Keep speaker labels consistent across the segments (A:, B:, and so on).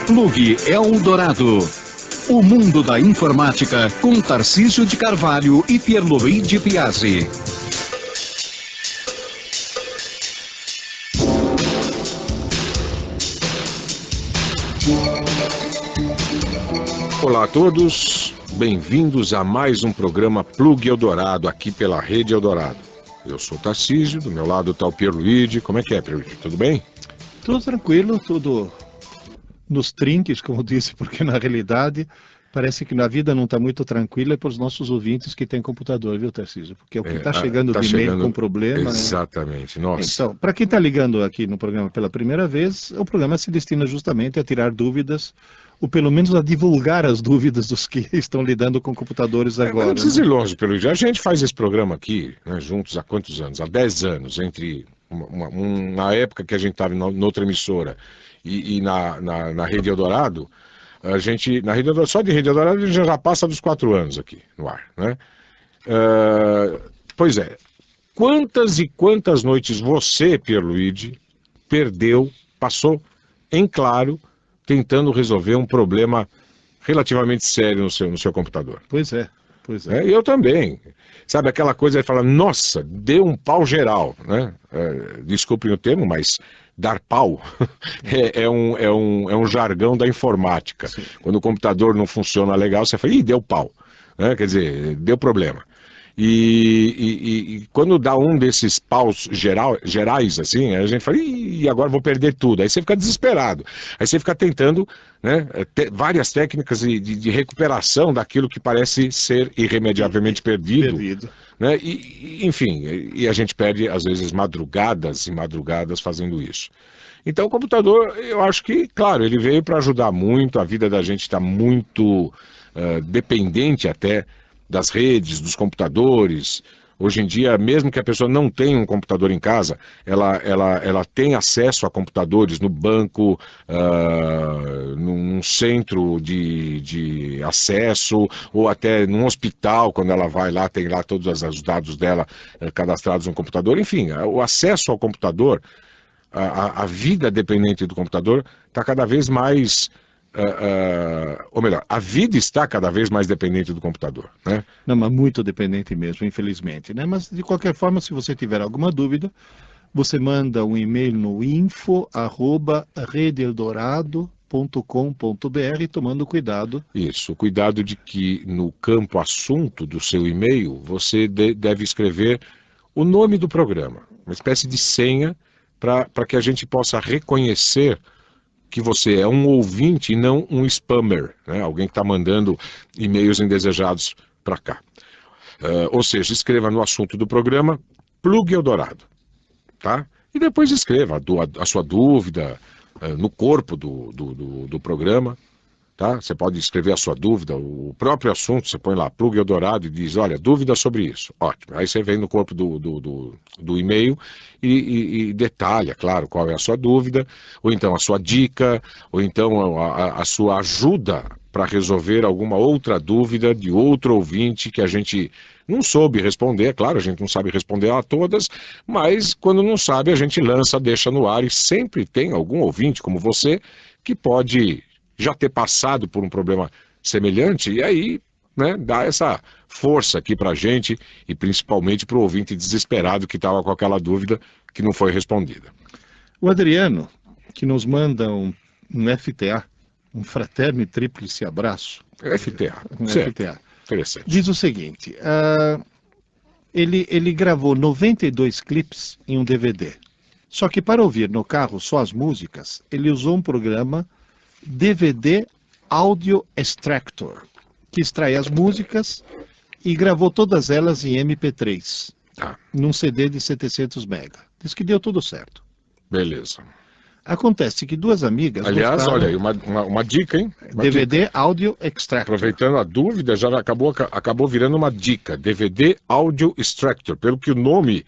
A: Plug Eldorado. O mundo da informática com Tarcísio de Carvalho e Pierluigi Piazzi.
B: Olá a todos, bem-vindos a mais um programa Plug Eldorado aqui pela Rede Eldorado. Eu sou o Tarcísio, do meu lado está o Pierluigi. Como é que é, Pierluigi? Tudo bem?
C: Tudo tranquilo, tudo nos trinques, como disse, porque na realidade parece que na vida não está muito tranquila para os nossos ouvintes que têm computador, viu, Tarcísio? Porque o que está chegando de e-mail com problema...
B: Exatamente, nossa.
C: Então, para quem está ligando aqui no programa pela primeira vez, o programa se destina justamente a tirar dúvidas, ou pelo menos a divulgar as dúvidas dos que estão lidando com computadores agora.
B: Não precisa ir longe, Pierluigi. A gente faz esse programa aqui, né, juntos há quantos anos? Há 10 anos, entre uma época que a gente estava em outra emissora e na Rede Eldorado. A gente, na Rede Eldorado, só de Rede Eldorado, a gente já passa dos 4 anos aqui no ar, né? Pois é, quantas e quantas noites você, Pierluigi, passou em claro, tentando resolver um problema relativamente sério no seu computador?
C: Pois é.
B: Eu também. Sabe, aquela coisa de falar, nossa, deu um pau geral, né? Desculpem o termo, mas dar pau é um jargão da informática.
C: Sim.
B: Quando o computador não funciona legal, você fala, ih, deu pau, né? Quer dizer, deu problema. E quando dá um desses paus gerais, assim, a gente fala, ih, agora vou perder tudo. Aí você fica desesperado. Aí você fica tentando, né, várias técnicas de recuperação daquilo que parece ser irremediavelmente perdido. Né? Enfim, a gente perde, às vezes, madrugadas e madrugadas fazendo isso. Então, o computador, eu acho que, claro, ele veio para ajudar muito, a vida da gente está muito dependente até das redes, dos computadores. Hoje em dia, mesmo que a pessoa não tenha um computador em casa, ela tem acesso a computadores no banco, num centro de acesso, ou até num hospital, quando ela vai lá, tem lá todos os dados dela cadastrados no computador. Enfim, o acesso ao computador, a vida dependente do computador está cada vez mais... ou melhor, a vida está cada vez mais dependente do computador, né?
C: Não, mas muito dependente mesmo, infelizmente, né? Mas de qualquer forma, se você tiver alguma dúvida, você manda um e-mail no info@redeeldorado.com.br, tomando cuidado.
B: Isso, cuidado de que no campo assunto do seu e-mail, você deve escrever o nome do programa, uma espécie de senha para que a gente possa reconhecer que você é um ouvinte e não um spammer, né? Alguém que está mandando e-mails indesejados para cá. Ou seja, escreva no assunto do programa Plug Eldorado, tá? E depois escreva a sua dúvida no corpo do programa, tá? Você pode escrever a sua dúvida, o próprio assunto, você põe lá Plug Eldorado e diz, olha, dúvida sobre isso. Ótimo. Aí você vem no corpo do e-mail e detalha, claro, qual é a sua dúvida, ou então a sua dica, ou então a sua ajuda para resolver alguma outra dúvida de outro ouvinte que a gente não soube responder. É claro, a gente não sabe responder a todas, mas quando não sabe, a gente lança, deixa no ar, e sempre tem algum ouvinte como você que pode já ter passado por um problema semelhante, e aí, né, dá essa força aqui pra gente, e principalmente pro ouvinte desesperado que estava com aquela dúvida que não foi respondida.
C: O Adriano, que nos manda um FTA, um fraterno e tríplice abraço.
B: FTA,
C: FTA.
B: Interessante.
C: Diz o seguinte, ele gravou 92 clipes em um DVD, só que para ouvir no carro só as músicas, ele usou um programa DVD Audio Extractor, que extrai as músicas e gravou todas elas em MP3, num CD de 700 MB. Diz que deu tudo certo.
B: Beleza.
C: Acontece que duas amigas...
B: Aliás,
C: gostaram...
B: olha aí, uma dica, hein?
C: DVD Audio Extractor.
B: Aproveitando a dúvida, já acabou virando uma dica. DVD Audio Extractor, pelo que o nome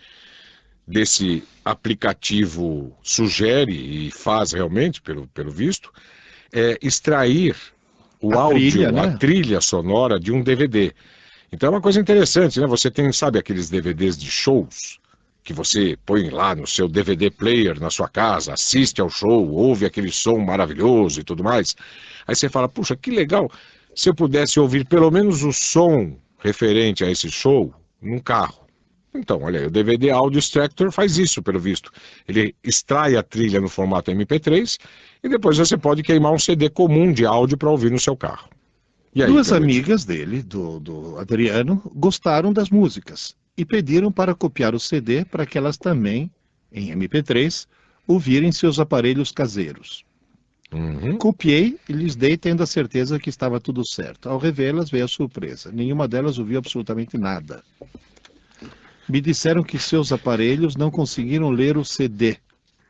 B: desse aplicativo sugere e faz realmente, pelo visto, extrair o áudio,
C: né?
B: a trilha sonora de um DVD. Então é uma coisa interessante, né? Você tem, sabe, aqueles DVDs de shows que você põe lá no seu DVD player na sua casa, assiste ao show, ouve aquele som maravilhoso e tudo mais. Aí você fala, puxa, que legal, se eu pudesse ouvir pelo menos o som referente a esse show num carro. Então, olha aí, o DVD Audio Extractor faz isso, pelo visto. Ele extrai a trilha no formato MP3 e depois você pode queimar um CD comum de áudio para ouvir no seu carro. E aí,
C: Duas amigas dele, do Adriano, gostaram das músicas e pediram para copiar o CD para que elas também, em MP3, ouvirem seus aparelhos caseiros.
B: Uhum.
C: Copiei e lhes dei tendo a certeza que estava tudo certo. Ao revê-las veio a surpresa. Nenhuma delas ouviu absolutamente nada. Me disseram que seus aparelhos não conseguiram ler o CD.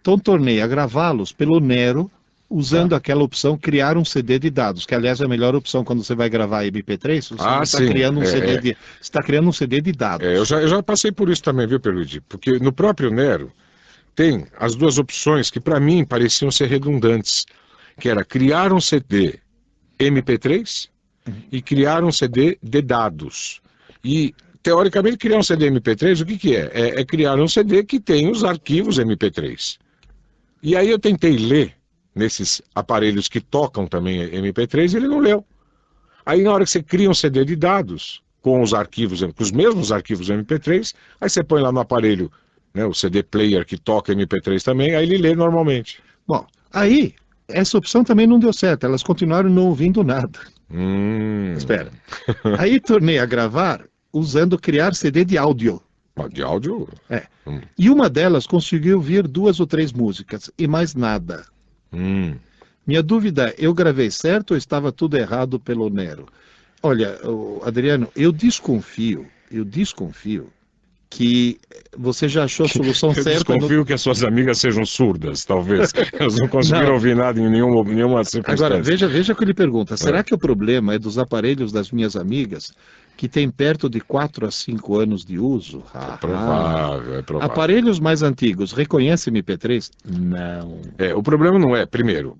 C: Então tornei a gravá-los pelo Nero, usando aquela opção criar um CD de dados, que aliás é a melhor opção quando você vai gravar MP3, você está criando um CD de, está criando um CD de dados.
B: Eu já passei por isso também, viu, Perluigi? Porque no próprio Nero tem as duas opções que para mim pareciam ser redundantes, que era criar um CD MP3 e criar um CD de dados. E teoricamente criar um CD MP3, o que é? É criar um CD que tem os arquivos MP3. E aí eu tentei ler nesses aparelhos que tocam também MP3 e ele não leu. Aí na hora que você cria um CD de dados com os arquivos, com os mesmos arquivos MP3, aí você põe lá no aparelho, né, o CD player que toca MP3 também, aí ele lê normalmente.
C: Bom, aí essa opção também não deu certo, elas continuaram não ouvindo nada. Espera. Aí tornei a gravar usando criar CD de áudio.
B: De áudio?
C: E uma delas conseguiu ouvir 2 ou 3 músicas e mais nada. Minha dúvida, eu gravei certo ou estava tudo errado pelo Nero? Olha, Adriano, eu desconfio que você já achou a solução certa.
B: Eu desconfio que as suas amigas sejam surdas, talvez. Elas não conseguiram ouvir nada em nenhuma circunstância.
C: Agora, veja o que ele pergunta. Será que o problema é dos aparelhos das minhas amigas que têm perto de 4 a 5 anos de uso?
B: É provável.
C: Aparelhos mais antigos reconhecem MP3? Não.
B: O problema não é, primeiro,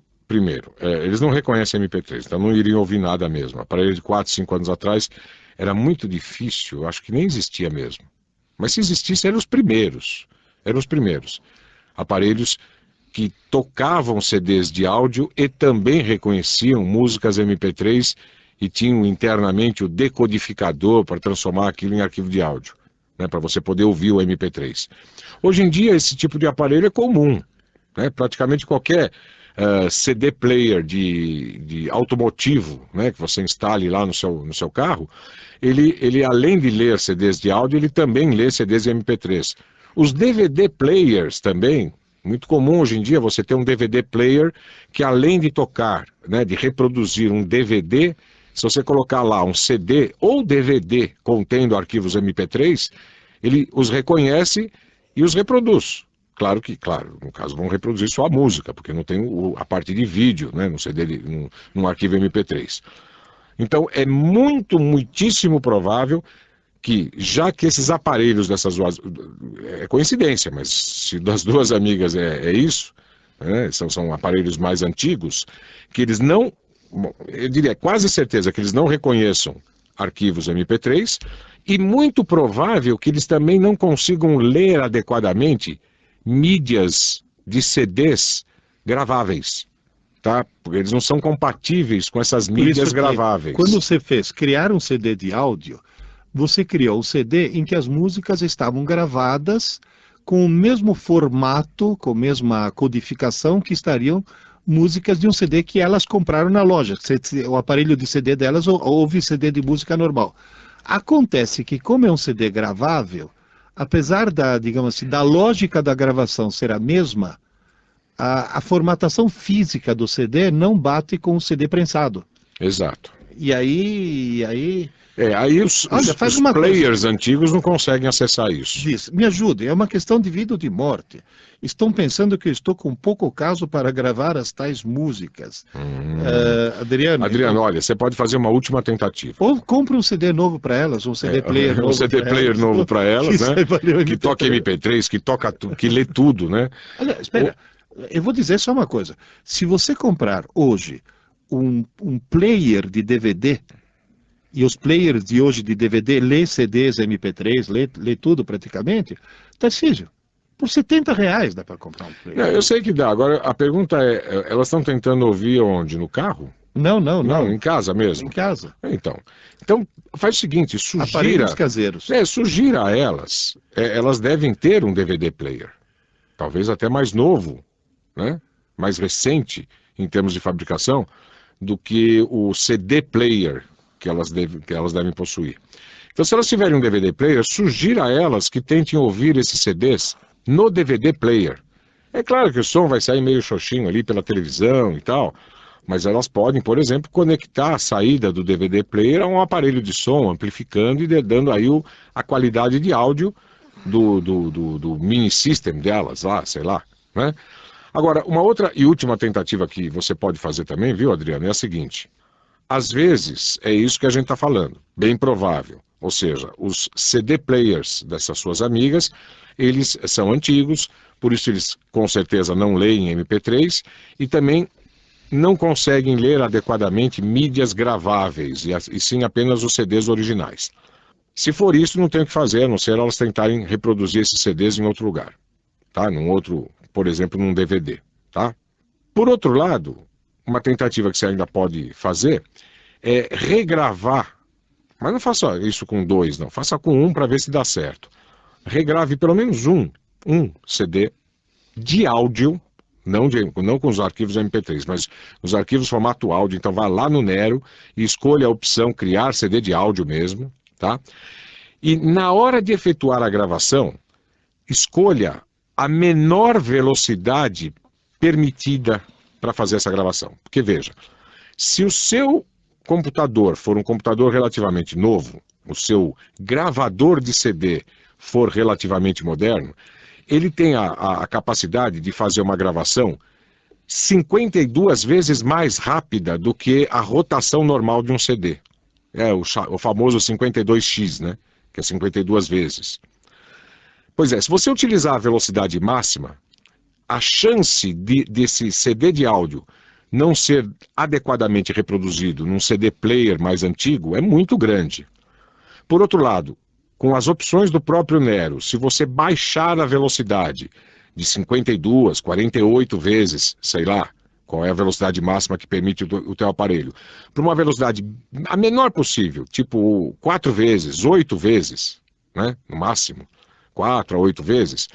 B: eles não reconhecem MP3, então não iriam ouvir nada mesmo. Aparelho de 4, 5 anos atrás era muito difícil, acho que nem existia mesmo. Mas se existisse, eram os primeiros. Aparelhos que tocavam CDs de áudio e também reconheciam músicas MP3 e tinham internamente o decodificador para transformar aquilo em arquivo de áudio, né, para você poder ouvir o MP3. Hoje em dia, esse tipo de aparelho é comum, né, praticamente qualquer CD player de automotivo, né, que você instale lá no seu carro, ele além de ler CDs de áudio, ele também lê CDs de MP3. Os DVD players também, muito comum hoje em dia você ter um DVD player que além de tocar, né, de reproduzir um DVD, se você colocar lá um CD ou DVD contendo arquivos MP3, ele os reconhece e os reproduz. Claro, no caso vão reproduzir só a música, porque não tem a parte de vídeo, né, no CD, num arquivo MP3. Então é muitíssimo provável que, já que esses aparelhos dessas duas... É coincidência, mas se das duas amigas é isso, né, são aparelhos mais antigos, que eles não... Eu diria quase certeza que eles não reconheçam arquivos MP3 e muito provável que eles também não consigam ler adequadamente mídias de CDs graváveis, tá? Porque eles não são compatíveis com essas mídias graváveis.
C: Quando você fez criar um CD de áudio, você criou o CD em que as músicas estavam gravadas com o mesmo formato, com a mesma codificação que estariam músicas de um CD que elas compraram na loja. O aparelho de CD delas ouve CD de música normal. Acontece que, como é um CD gravável, apesar digamos assim, da lógica da gravação ser a mesma, a formatação física do CD não bate com o CD prensado.
B: Exato.
C: E aí...
B: Aí os players antigos não conseguem acessar isso.
C: Diz, me ajude, é uma questão de vida ou de morte. Estão pensando que eu estou com pouco caso para gravar as tais músicas. Adriano,
B: então, olha, você pode fazer uma última tentativa.
C: Ou compre um CD novo para elas, um CD player novo.
B: Um CD player novo para elas, né? Que toca MP3, que lê tudo, né?
C: Olha, espera, eu vou dizer só uma coisa. Se você comprar hoje um player de DVD, e os players de hoje de DVD lê CDs, MP3, lê tudo praticamente, Tarcísio, por R$ 70 dá para comprar um player.
B: Eu sei que dá. Agora, a pergunta é, elas estão tentando ouvir onde? No carro?
C: Não,
B: Não, em casa mesmo?
C: Em casa.
B: Então faz o seguinte, sugira...
C: Aparelhos caseiros.
B: Sugira a elas. Elas devem ter um DVD player. Talvez até mais novo, né? Mais recente, em termos de fabricação, do que o CD player que elas devem possuir. Então, se elas tiverem um DVD player, sugira a elas que tentem ouvir esses CDs no DVD player. É claro que o som vai sair meio xoxinho ali pela televisão e tal, mas elas podem, por exemplo, conectar a saída do DVD player a um aparelho de som, amplificando e dando aí a qualidade de áudio do mini system delas lá, sei lá, né? Agora, uma outra e última tentativa que você pode fazer também, viu, Adriano, é a seguinte. Às vezes, é isso que a gente está falando, bem provável. Ou seja, os CD players dessas suas amigas, eles são antigos, por isso eles com certeza não leem MP3 e também não conseguem ler adequadamente mídias graváveis, e sim apenas os CDs originais. Se for isso, não tem o que fazer, a não ser elas tentarem reproduzir esses CDs em outro lugar, tá? Num outro, por exemplo, num DVD, tá? Por outro lado, uma tentativa que você ainda pode fazer é regravar, mas não faça isso com 2, não, faça com 1 para ver se dá certo. Regrave pelo menos um CD de áudio, não com os arquivos MP3, mas os arquivos formato áudio. Então vá lá no Nero e escolha a opção criar CD de áudio mesmo, tá? E na hora de efetuar a gravação, escolha a menor velocidade permitida para fazer essa gravação. Porque veja, se o seu computador for um computador relativamente novo, o seu gravador de CD for relativamente moderno, ele tem a capacidade de fazer uma gravação 52 vezes mais rápida do que a rotação normal de um CD. É o famoso 52x, né? Que é 52 vezes. Pois é, se você utilizar a velocidade máxima, a chance desse CD de áudio não ser adequadamente reproduzido num CD player mais antigo é muito grande. Por outro lado, com as opções do próprio Nero, se você baixar a velocidade de 52, 48 vezes, sei lá, qual é a velocidade máxima que permite o teu aparelho, para uma velocidade a menor possível, tipo 4 vezes, 8 vezes, né, no máximo, 4 a 8 vezes,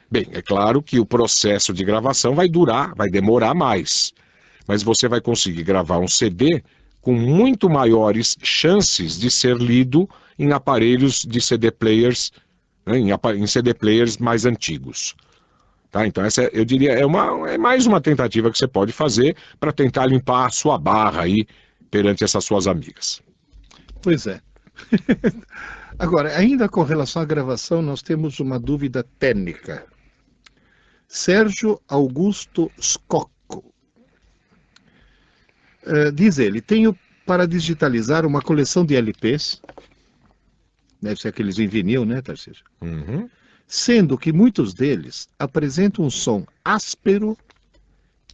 B: bem, é claro que o processo de gravação vai demorar mais, mas você vai conseguir gravar um CD com muito maiores chances de ser lido em aparelhos de CD players, né, em CD players mais antigos. Tá? Então essa, eu diria, é mais uma tentativa que você pode fazer para tentar limpar a sua barra aí perante essas suas amigas.
C: Pois é. Agora, ainda com relação à gravação, nós temos uma dúvida técnica. Sérgio Augusto Scocco. Diz ele, tenho para digitalizar uma coleção de LPs, deve ser aqueles em vinil, né, Tarcísio?
B: Uhum.
C: Sendo que muitos deles apresentam um som áspero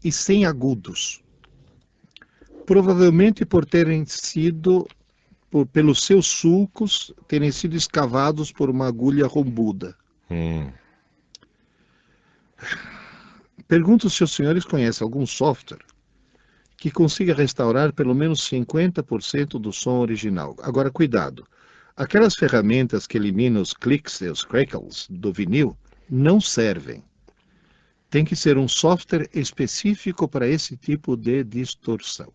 C: e sem agudos. Provavelmente por terem sido, pelos seus sulcos, terem sido escavados por uma agulha rombuda. Pergunto se os senhores conhecem algum software que consiga restaurar pelo menos 50% do som original. Agora, cuidado. Aquelas ferramentas que eliminam os cliques e os crackles do vinil não servem. Tem que ser um software específico para esse tipo de distorção.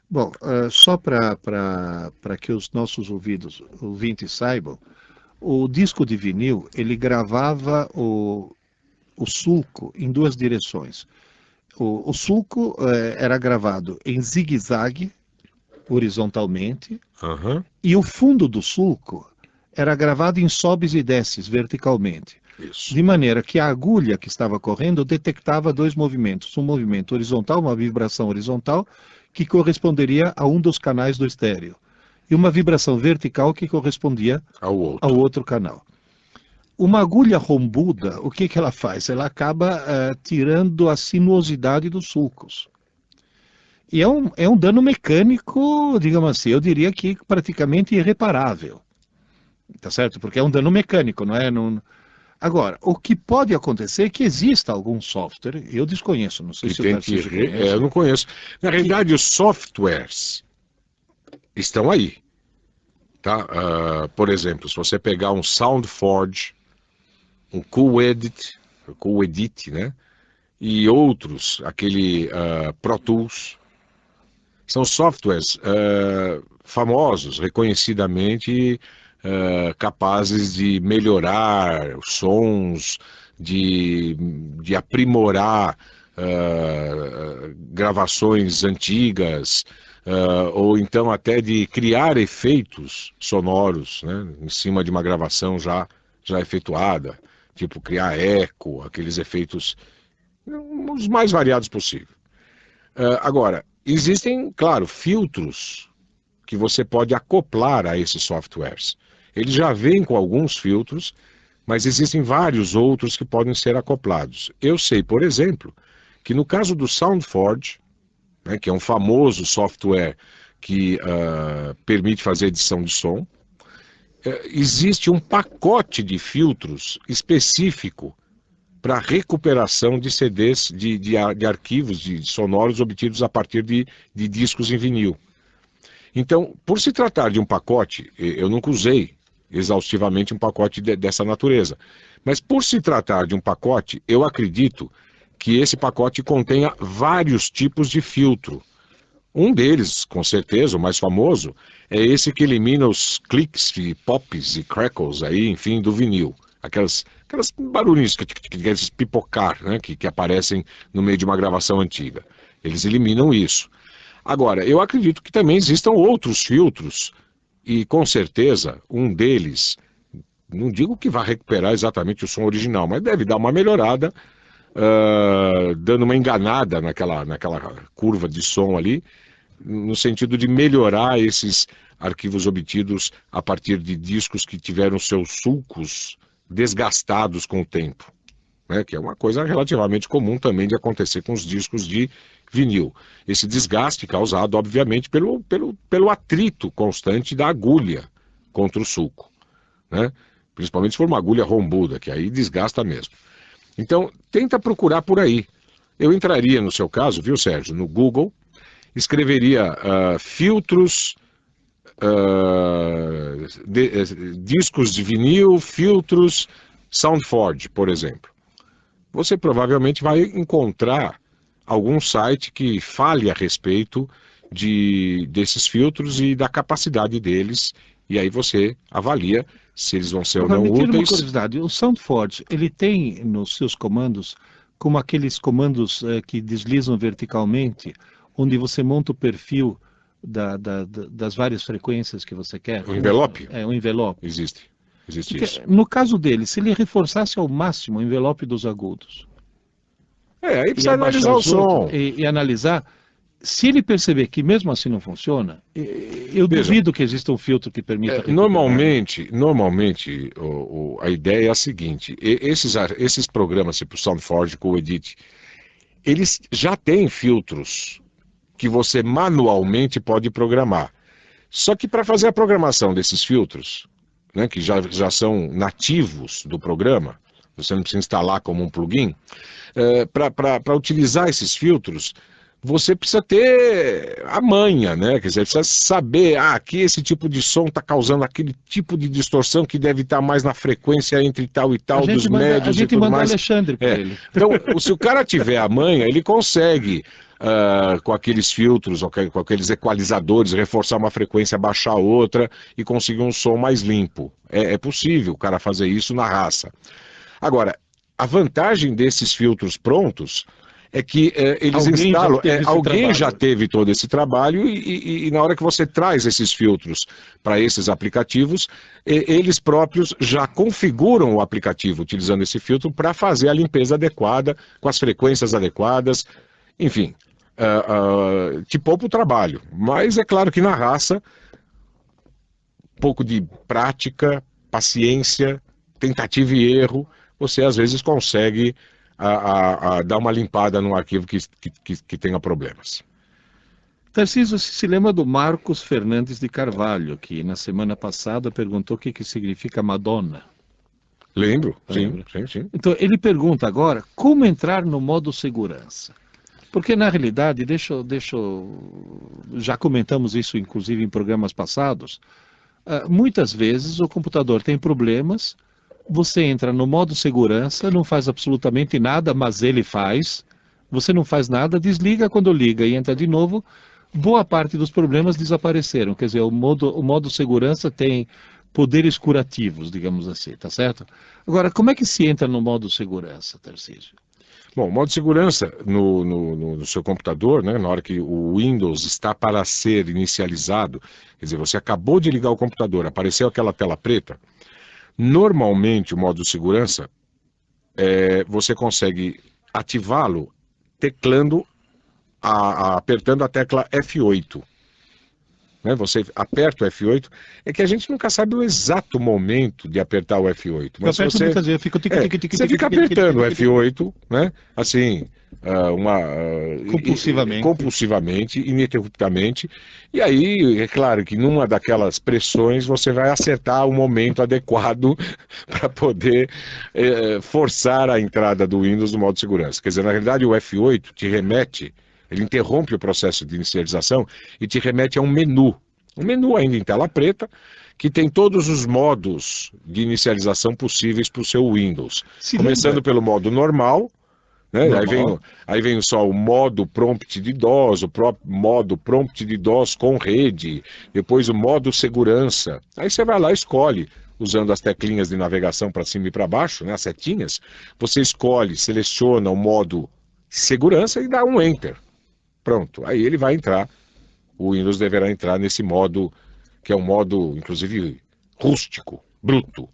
C: Bom, só para que os nossos ouvintes saibam, o disco de vinil, ele gravava o sulco em duas direções. O sulco era gravado em zigue-zague, horizontalmente, e o fundo do sulco era gravado em sobes e desces, verticalmente.
B: Isso.
C: De maneira que a agulha que estava correndo detectava dois movimentos. Um movimento horizontal, uma vibração horizontal, que corresponderia a um dos canais do estéreo. E uma vibração vertical que correspondia ao outro canal. Uma agulha rombuda, o que ela faz? Ela acaba tirando a sinuosidade dos sulcos. E é um dano mecânico, digamos assim, eu diria que praticamente irreparável. Tá certo? Porque é um dano mecânico, não é? Agora, o que pode acontecer é que exista algum software, eu desconheço, não sei
B: Que
C: se o
B: tem que...
C: Tarcísio conhece,
B: eu não conheço. Na realidade, os softwares estão aí. Tá? Por exemplo, se você pegar um SoundForge, um Cool Edit, né? E outros, aquele Pro Tools, são softwares famosos, reconhecidamente capazes de melhorar os sons, de aprimorar gravações antigas, ou então até de criar efeitos sonoros, né, em cima de uma gravação já efetuada, tipo criar eco, aqueles efeitos os mais variados possível. Agora, existem, claro, filtros que você pode acoplar a esses softwares. Eles já vêm com alguns filtros, mas existem vários outros que podem ser acoplados. Eu sei, por exemplo, que no caso do SoundForge, né, que é um famoso software que permite fazer edição de som, existe um pacote de filtros específico para recuperação de CDs, de arquivos sonoros obtidos a partir de discos em vinil. Então, por se tratar de um pacote, eu nunca usei exaustivamente um pacote dessa natureza, mas por se tratar de um pacote, eu acredito que esse pacote contenha vários tipos de filtro. Um deles, com certeza, o mais famoso, é esse que elimina os cliques e pops e crackles aí, enfim, do vinil. Aquelas barulhinhos que pipocar, né, que aparecem no meio de uma gravação antiga. Eles eliminam isso. Agora, eu acredito que também existam outros filtros, e com certeza um deles, não digo que vai recuperar exatamente o som original, mas deve dar uma melhorada, dando uma enganada naquela curva de som ali, no sentido de melhorar esses arquivos obtidos a partir de discos que tiveram seus sulcos desgastados com o tempo, né, que é uma coisa relativamente comum também de acontecer com os discos de vinil. Esse desgaste causado, obviamente, pelo atrito constante da agulha contra o sulco, né? Principalmente se for uma agulha rombuda, que aí desgasta mesmo. Então, tenta procurar por aí. Eu entraria, no seu caso, viu, Sérgio, no Google, escreveria filtros, discos de vinil, filtros, SoundForge, por exemplo. Você provavelmente vai encontrar algum site que fale a respeito desses filtros e da capacidade deles, e aí você avalia se eles vão ser ou não
C: me tira uma
B: úteis.
C: curiosidade, o SoundForge, ele tem nos seus comandos, como aqueles comandos que deslizam verticalmente, onde você monta o perfil das várias frequências que você quer?
B: O envelope?
C: É, um envelope.
B: Existe
C: Porque,
B: isso.
C: no caso dele, se ele reforçasse ao máximo o envelope dos agudos,
B: aí
C: e
B: precisa analisar
C: abaixar
B: o
C: os
B: som.
C: outros, e analisar, se ele perceber que mesmo assim não funciona, eu
B: Veja,
C: duvido que exista um filtro que permita recuperar.
B: Normalmente a ideia é a seguinte: esses programas tipo SoundForge, Coedit, eles já têm filtros que você manualmente pode programar. Só que para fazer a programação desses filtros, né, que já são nativos do programa, você não precisa instalar como um plugin, para utilizar esses filtros, você precisa ter a manha, né? Quer dizer, precisa saber, aqui esse tipo de som está causando aquele tipo de distorção que deve estar mais na frequência entre tal e tal, dos médios e tudo mais.
C: Alexandre para ele.
B: Então, se o cara tiver a manha, ele consegue, com aqueles filtros, com aqueles equalizadores, reforçar uma frequência, baixar outra e conseguir um som mais limpo. É possível o cara fazer isso na raça. Agora, a vantagem desses filtros prontos é que eles instalam, alguém já teve todo esse trabalho e na hora que você traz esses filtros para esses aplicativos, eles próprios já configuram o aplicativo utilizando esse filtro para fazer a limpeza adequada, com as frequências adequadas, enfim, te poupa o trabalho. Mas é claro que na raça, um pouco de prática, paciência, tentativa e erro, você às vezes consegue dar uma limpada num arquivo que tenha problemas.
C: Tarcísio, você se lembra do Marcos Fernandes de Carvalho, que na semana passada perguntou o que significa Madonna?
B: Lembro,
C: Lembra?
B: sim.
C: Então, ele pergunta agora como entrar no modo segurança. Porque, na realidade, já comentamos isso, inclusive, em programas passados, muitas vezes o computador tem problemas, você entra no modo segurança, não faz absolutamente nada, mas ele faz, você não faz nada, desliga, quando liga e entra de novo, boa parte dos problemas desapareceram. Quer dizer, o modo segurança tem poderes curativos, digamos assim, tá certo? Agora, como é que se entra no modo segurança, Tarcísio?
B: Bom, o modo segurança no seu computador, né, na hora que o Windows está para ser inicializado, quer dizer, você acabou de ligar o computador, apareceu aquela tela preta, normalmente o modo segurança, você consegue ativá-lo teclando, apertando a tecla F8. Né? Você aperta o F8, é que a gente nunca sabe o exato momento de apertar o F8. Mas
C: eu aperto muitas vezes, eu fico
B: você fica apertando o F8, né? Assim, compulsivamente, ininterruptamente, e aí, é claro que numa daquelas pressões você vai acertar o momento adequado para poder forçar a entrada do Windows no modo segurança. Quer dizer, na realidade o F8 te remete, ele interrompe o processo de inicialização e te remete a um menu ainda em tela preta, que tem todos os modos de inicialização possíveis para o seu Windows. Começando pelo modo normal, né? Aí vem só o modo prompt de DOS, o próprio modo prompt de DOS com rede, depois o modo segurança. Aí você vai lá e escolhe, usando as teclinhas de navegação para cima e para baixo, né, as setinhas, você escolhe, seleciona o modo segurança e dá um Enter. Pronto, aí ele vai entrar, o Windows deverá entrar nesse modo, que é um modo, inclusive, rústico, bruto.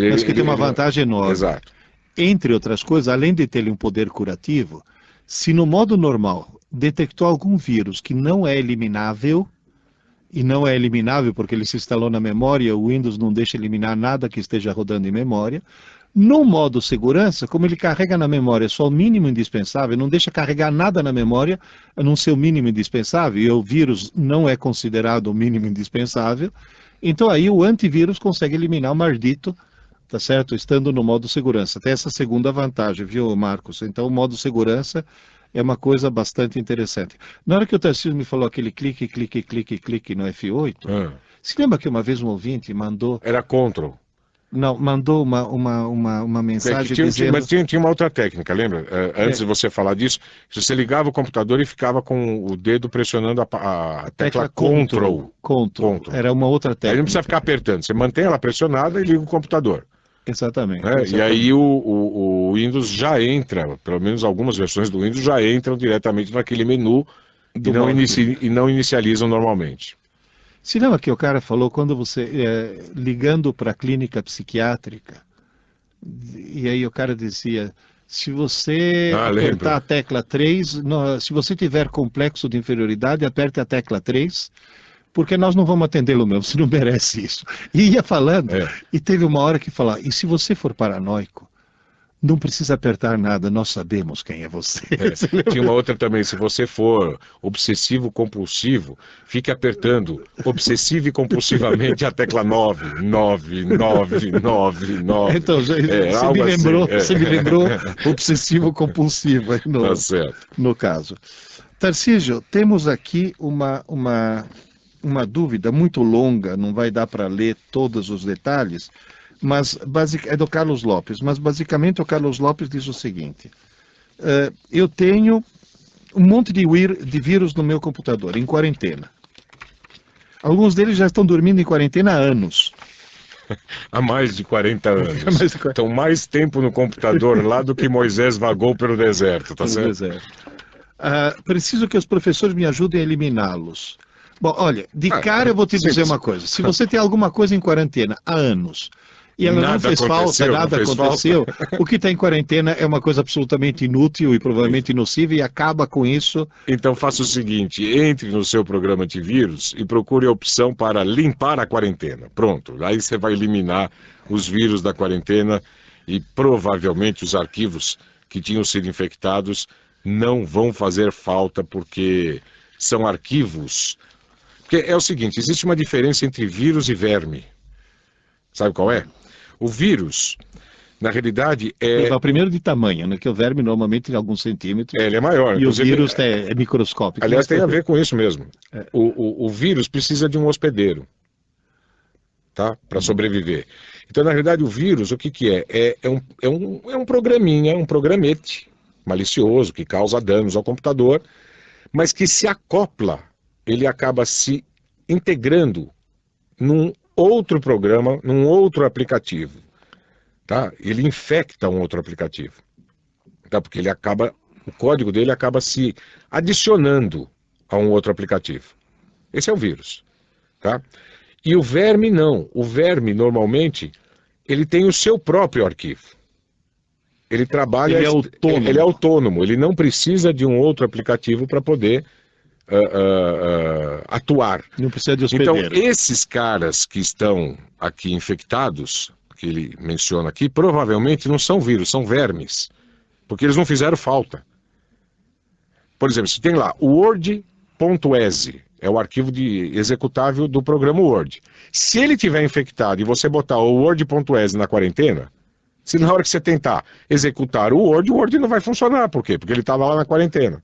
C: Mas que tem uma vantagem enorme.
B: Exato.
C: Entre outras coisas, além de ter um poder curativo, se no modo normal detectou algum vírus que não é eliminável, e não é eliminável porque ele se instalou na memória, o Windows não deixa eliminar nada que esteja rodando em memória, no modo segurança, como ele carrega na memória só o mínimo indispensável, não deixa carregar nada na memória, a não ser o mínimo indispensável, e o vírus não é considerado o mínimo indispensável, então aí o antivírus consegue eliminar o maldito, tá certo? Estando no modo segurança. Tem essa segunda vantagem, viu, Marcos? Então o modo segurança é uma coisa bastante interessante. Na hora que o Tarcísio me falou aquele clique no F8, se lembra que uma vez um ouvinte mandou...
B: Era Ctrl.
C: Não, mandou uma mensagem dizendo...
B: Mas tinha uma outra técnica, lembra? Antes de você falar disso, você ligava o computador e ficava com o dedo pressionando a tecla Ctrl.
C: Era uma outra técnica.
B: Aí não precisa ficar apertando, você mantém ela pressionada e liga o computador.
C: Exatamente.
B: E aí o Windows já entra, pelo menos algumas versões do Windows já entram diretamente naquele menu e não inicializam normalmente.
C: Se lembra que o cara falou quando você, ligando para a clínica psiquiátrica, e aí o cara dizia, se você apertar a tecla 3, se você tiver complexo de inferioridade, aperte a tecla 3, porque nós não vamos atendê-lo mesmo, você não merece isso. E ia falando, e teve uma hora que falou, e se você for paranoico, não precisa apertar nada, nós sabemos quem é você.
B: Tinha uma outra também, se você for obsessivo compulsivo, fique apertando obsessivo e compulsivamente a tecla 9.
C: Então, você me lembrou obsessivo compulsivo aí no caso. Tarcísio, temos aqui uma dúvida muito longa, não vai dar para ler todos os detalhes, mas é do Carlos Lopes, mas basicamente o Carlos Lopes diz o seguinte, eu tenho um monte de vírus no meu computador, em quarentena. Alguns deles já estão dormindo em quarentena há anos.
B: Há mais de 40 anos. Estão mais tempo no computador lá do que Moisés vagou pelo deserto, tá certo?
C: Preciso que os professores me ajudem a eliminá-los. Bom, olha, de cara eu vou te dizer uma coisa. Se você tem alguma coisa em quarentena há anos e ela não fez falta, nada aconteceu, o que está em quarentena é uma coisa absolutamente inútil e provavelmente nociva e acaba com isso.
B: Então faça o seguinte, entre no seu programa antivírus e procure a opção para limpar a quarentena. Pronto, aí você vai eliminar os vírus da quarentena e provavelmente os arquivos que tinham sido infectados não vão fazer falta porque são arquivos. Porque é o seguinte, existe uma diferença entre vírus e verme. Sabe qual é? O vírus, na realidade,
C: É primeiro de tamanho, né? Que o verme normalmente tem alguns centímetros.
B: ele é maior.
C: E o vírus é microscópico.
B: Aliás, tem a ver com isso mesmo. O vírus precisa de um hospedeiro, tá? Para sobreviver. Então, na realidade, o vírus, o que que é? É um programinha, um programete malicioso que causa danos ao computador, mas que se acopla, ele acaba se integrando num outro programa, num outro aplicativo, tá? Ele infecta um outro aplicativo, tá? Porque o código dele acaba se adicionando a um outro aplicativo. Esse é o vírus, tá? E o verme não. O verme, normalmente, ele tem o seu próprio arquivo. Ele trabalha...
C: Ele é autônomo.
B: Ele é autônomo. Ele não precisa de um outro aplicativo para poder atuar.
C: Não precisa de hospedeiro.
B: Então, esses caras que estão aqui infectados, que ele menciona aqui, provavelmente não são vírus, são vermes. Porque eles não fizeram falta. Por exemplo, se tem lá o Word.exe, é o arquivo de executável do programa Word. Se ele tiver infectado e você botar o Word.exe na quarentena, se na hora que você tentar executar o Word não vai funcionar. Por quê? Porque ele estava lá na quarentena.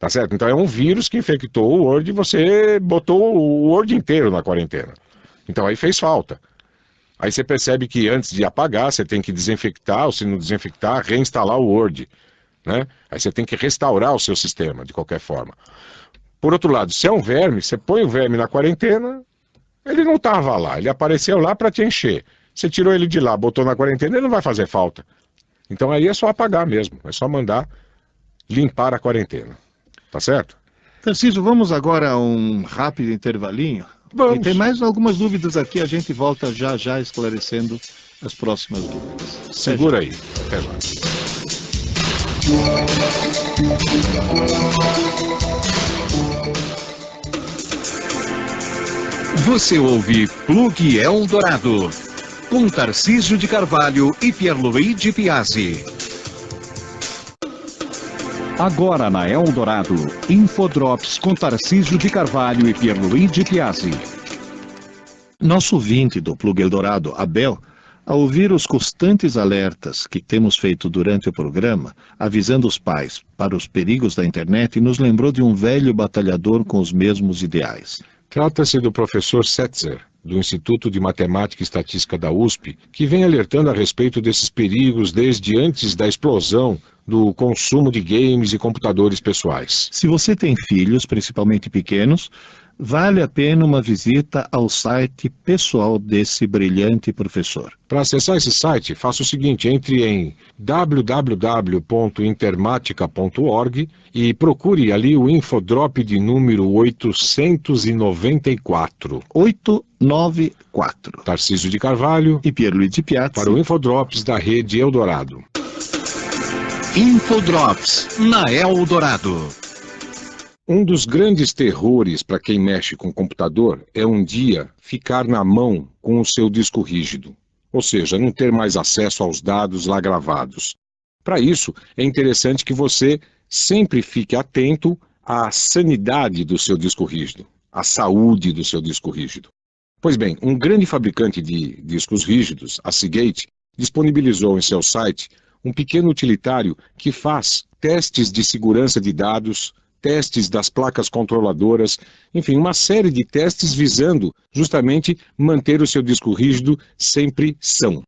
B: Tá certo? Então é um vírus que infectou o Word e você botou o Word inteiro na quarentena. Então aí fez falta. Aí você percebe que antes de apagar, você tem que desinfectar, ou se não desinfectar, reinstalar o Word, né? Aí você tem que restaurar o seu sistema, de qualquer forma. Por outro lado, se é um verme, você põe o verme na quarentena, ele não estava lá, ele apareceu lá para te encher. Você tirou ele de lá, botou na quarentena, ele não vai fazer falta. Então aí é só apagar mesmo, é só mandar limpar a quarentena. Tá certo?
C: Tarcísio, vamos agora a um rápido intervalinho.
B: Vamos.
C: E tem mais algumas dúvidas aqui, a gente volta já esclarecendo as próximas dúvidas.
B: Segura aí. Até lá.
A: Você ouve Plug Eldorado, com Tarcísio de Carvalho e Pierluigi Piazzi. Agora na Eldorado, Infodrops com Tarcísio de Carvalho e Pierluigi Piazzi.
C: Nosso ouvinte do Plug Eldorado, Abel, ao ouvir os constantes alertas que temos feito durante o programa, avisando os pais para os perigos da internet, nos lembrou de um velho batalhador com os mesmos ideais.
B: Trata-se do professor Setzer, do Instituto de Matemática e Estatística da USP, que vem alertando a respeito desses perigos desde antes da explosão do consumo de games e computadores pessoais.
C: Se você tem filhos, principalmente pequenos, vale a pena uma visita ao site pessoal desse brilhante professor.
B: Para acessar esse site, faça o seguinte, entre em www.intermatica.org e procure ali o Infodrop de número 894.
C: 894.
B: Tarcísio de Carvalho
C: E Pierluigi Piazzi.
B: para o Infodrops da rede Eldorado.
A: Infodrops na Eldorado.
B: Um dos grandes terrores para quem mexe com computador é um dia ficar na mão com o seu disco rígido, ou seja, não ter mais acesso aos dados lá gravados. Para isso, é interessante que você sempre fique atento à sanidade do seu disco rígido, à saúde do seu disco rígido. Pois bem, um grande fabricante de discos rígidos, a Seagate, disponibilizou em seu site um pequeno utilitário que faz testes de segurança de dados, testes das placas controladoras, enfim, uma série de testes visando justamente manter o seu disco rígido sempre são.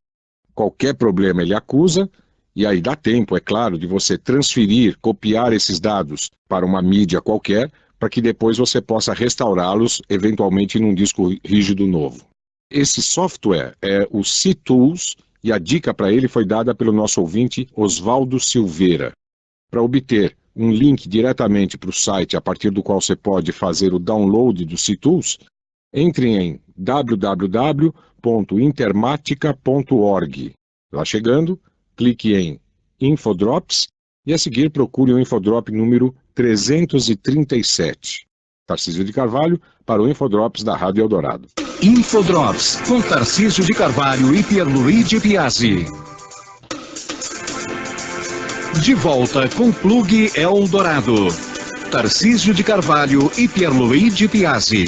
B: Qualquer problema ele acusa, e aí dá tempo, é claro, de você transferir, copiar esses dados para uma mídia qualquer, para que depois você possa restaurá-los, eventualmente, num disco rígido novo. Esse software é o C-Tools, e a dica para ele foi dada pelo nosso ouvinte Oswaldo Silveira. Para obter um link diretamente para o site a partir do qual você pode fazer o download do C-Tools, entre em www.intermatica.org. Lá chegando, clique em Infodrops e a seguir procure o Infodrop número 337. Tarcísio de Carvalho para o Infodrops da Rádio Eldorado.
A: Infodrops com Tarcísio de Carvalho e Pierluigi Piazzi. De volta com Plug Eldorado. Tarcísio de Carvalho e Pierluigi Piazzi.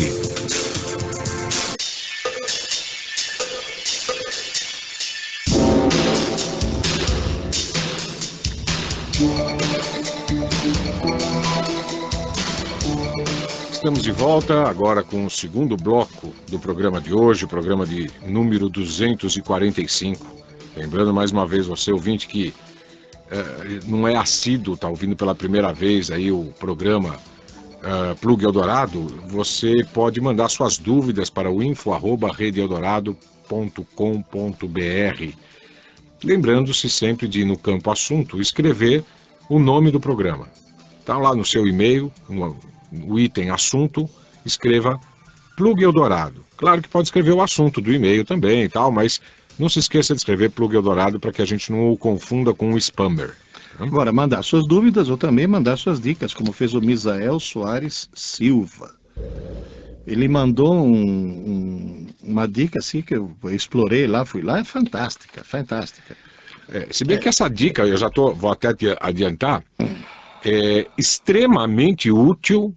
B: Estamos de volta agora com o segundo bloco do programa de hoje, o programa de número 245. Lembrando mais uma vez você, ouvinte, que não é assíduo, está ouvindo pela primeira vez aí o programa Plug Eldorado, você pode mandar suas dúvidas para o info@redeeldorado.com.br. Lembrando-se sempre de, no campo assunto, escrever o nome do programa. Está lá no seu e-mail, o item assunto, escreva Plug Eldorado. Claro que pode escrever o assunto do e-mail também e tal, mas não se esqueça de escrever Plug Eldorado para que a gente não o confunda com um spammer.
C: Agora, mandar suas dúvidas ou também mandar suas dicas, como fez o Misael Soares Silva. Ele mandou uma dica assim que eu explorei lá, fui lá, é fantástica, fantástica.
B: Se bem que essa dica, eu já vou até adiantar, é extremamente útil,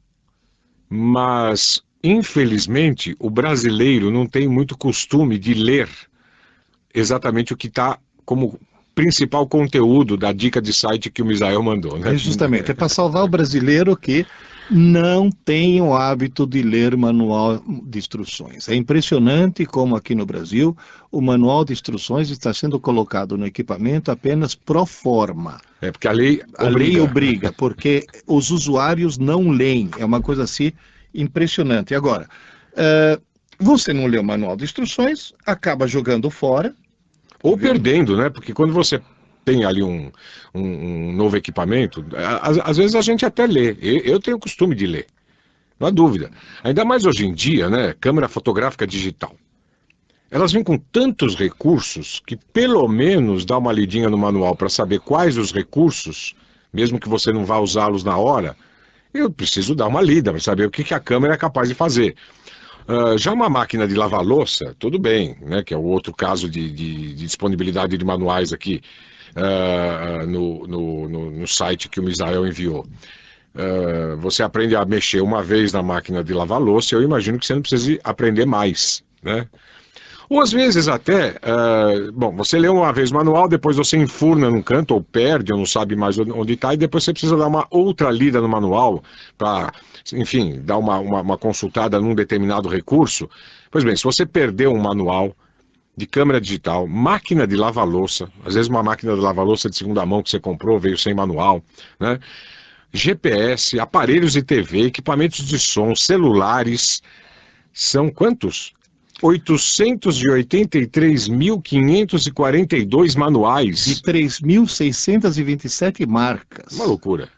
B: mas infelizmente o brasileiro não tem muito costume de ler exatamente o que está como principal conteúdo da dica de site que o Misael mandou, né?
C: Justamente, é para salvar o brasileiro que não tem o hábito de ler manual de instruções. É impressionante como aqui no Brasil o manual de instruções está sendo colocado no equipamento apenas pro forma.
B: É porque a lei
C: obriga, porque os usuários não leem. É uma coisa assim impressionante. Agora, você não lê o manual de instruções, acaba jogando fora.
B: Ou perdendo, né? Porque quando você tem ali um novo equipamento, às vezes a gente até lê. Eu tenho o costume de ler, não há dúvida. Ainda mais hoje em dia, né? Câmera fotográfica digital. Elas vêm com tantos recursos que pelo menos dá uma lidinha no manual para saber quais os recursos, mesmo que você não vá usá-los na hora, eu preciso dar uma lida para saber o que a câmera é capaz de fazer. Já uma máquina de lavar louça, tudo bem, né, que é o outro caso de disponibilidade de manuais aqui no site que o Misael enviou. Você aprende a mexer uma vez na máquina de lavar louça, eu imagino que você não precise aprender mais, né? Ou às vezes até, você lê uma vez o manual, depois você enfurna num canto, ou perde, ou não sabe mais onde está, e depois você precisa dar uma outra lida no manual para, enfim, dar uma consultada num determinado recurso. Pois bem, se você perdeu um manual de câmera digital, máquina de lavar louça, às vezes uma máquina de lavar louça de segunda mão que você comprou, veio sem manual, né? GPS, aparelhos de TV, equipamentos de som, celulares, são quantos? 883.542 manuais.
C: De 3.627 marcas.
B: Uma loucura.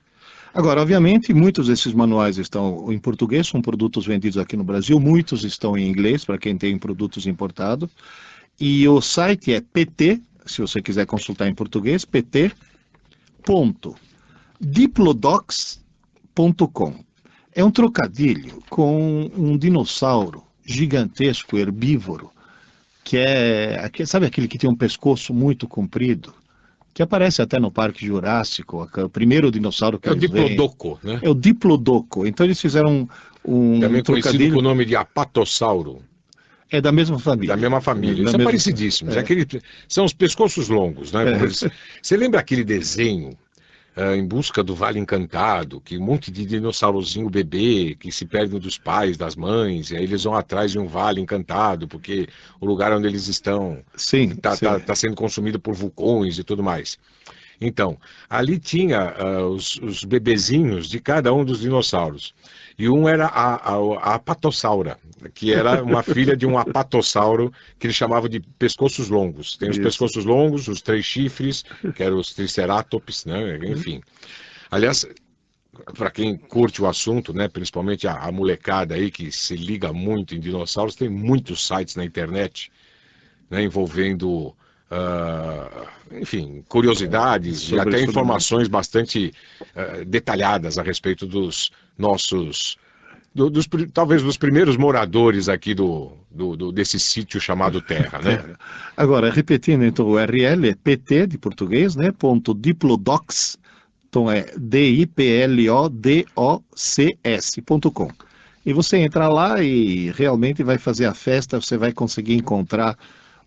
C: Agora, obviamente, muitos desses manuais estão em português, são produtos vendidos aqui no Brasil, muitos estão em inglês, para quem tem produtos importados. E o site é pt, se você quiser consultar em português, pt.diplodocs.com. É um trocadilho com um dinossauro gigantesco, herbívoro, sabe aquele que tem um pescoço muito comprido, que aparece até no Parque Jurássico, o primeiro dinossauro que
B: é o Diplodocus, né?
C: É o Diplodocus. Então eles fizeram
B: também conhecido
C: trocadilho
B: com o nome de Apatossauro.
C: É da mesma família.
B: Da mesma família. Isso é parecidíssimo. São os pescoços longos, né? Você lembra aquele desenho Em Busca do Vale Encantado, que um monte de dinossaurozinho bebê que se perdem dos pais, das mães, e aí eles vão atrás de um vale encantado, porque o lugar onde eles estão está sendo consumido por vulcões e tudo mais. Então, ali tinha os bebezinhos de cada um dos dinossauros. E um era a Apatossaura, que era uma filha de um apatossauro que eles chamavam de pescoços longos. Tem os pescoços longos, os 3 chifres, que eram os triceratops, né? Enfim. Aliás, para quem curte o assunto, né, principalmente a molecada aí que se liga muito em dinossauros, tem muitos sites na internet, né, envolvendo... enfim, curiosidades e até informações bastante detalhadas a respeito dos nossos, talvez dos primeiros moradores aqui desse sítio chamado Terra, né?
C: Agora, repetindo então, o URL é pt de português, né, .diplodocs.com. Diplodocs.com, é Diplodocs.com. E você entra lá e realmente vai fazer a festa, você vai conseguir encontrar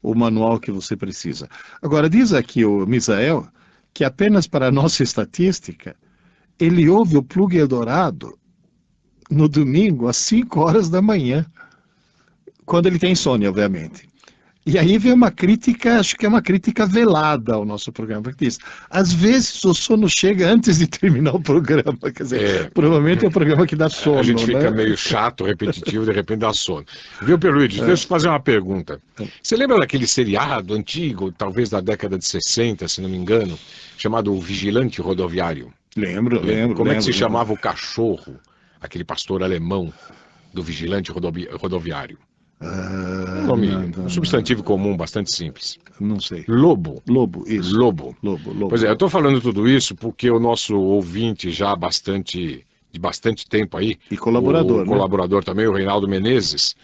C: o manual que você precisa. Agora, diz aqui o Misael que apenas para a nossa estatística, ele ouve o Plug Eldorado no domingo às 5 horas da manhã, quando ele tem insônia, obviamente. E aí vem uma crítica, acho que é uma crítica velada ao nosso programa, porque diz, às vezes o sono chega antes de terminar o programa, quer dizer, provavelmente é o programa que dá sono,
B: a gente fica
C: né?
B: meio chato, repetitivo, de repente dá sono. Viu, Pierluigi? Deixa eu te fazer uma pergunta. Você lembra daquele seriado antigo, talvez da década de 60, se não me engano, chamado O Vigilante Rodoviário?
C: Lembro.
B: Como é que se chamava o cachorro, aquele pastor alemão do Vigilante Rodoviário? Um nome, um substantivo comum, bastante simples.
C: Não sei.
B: Lobo.
C: Lobo, isso.
B: Lobo.
C: Lobo.
B: Pois é, eu estou falando tudo isso porque o nosso ouvinte já de bastante tempo aí,
C: E colaborador,
B: o colaborador também, o Reinaldo Menezes,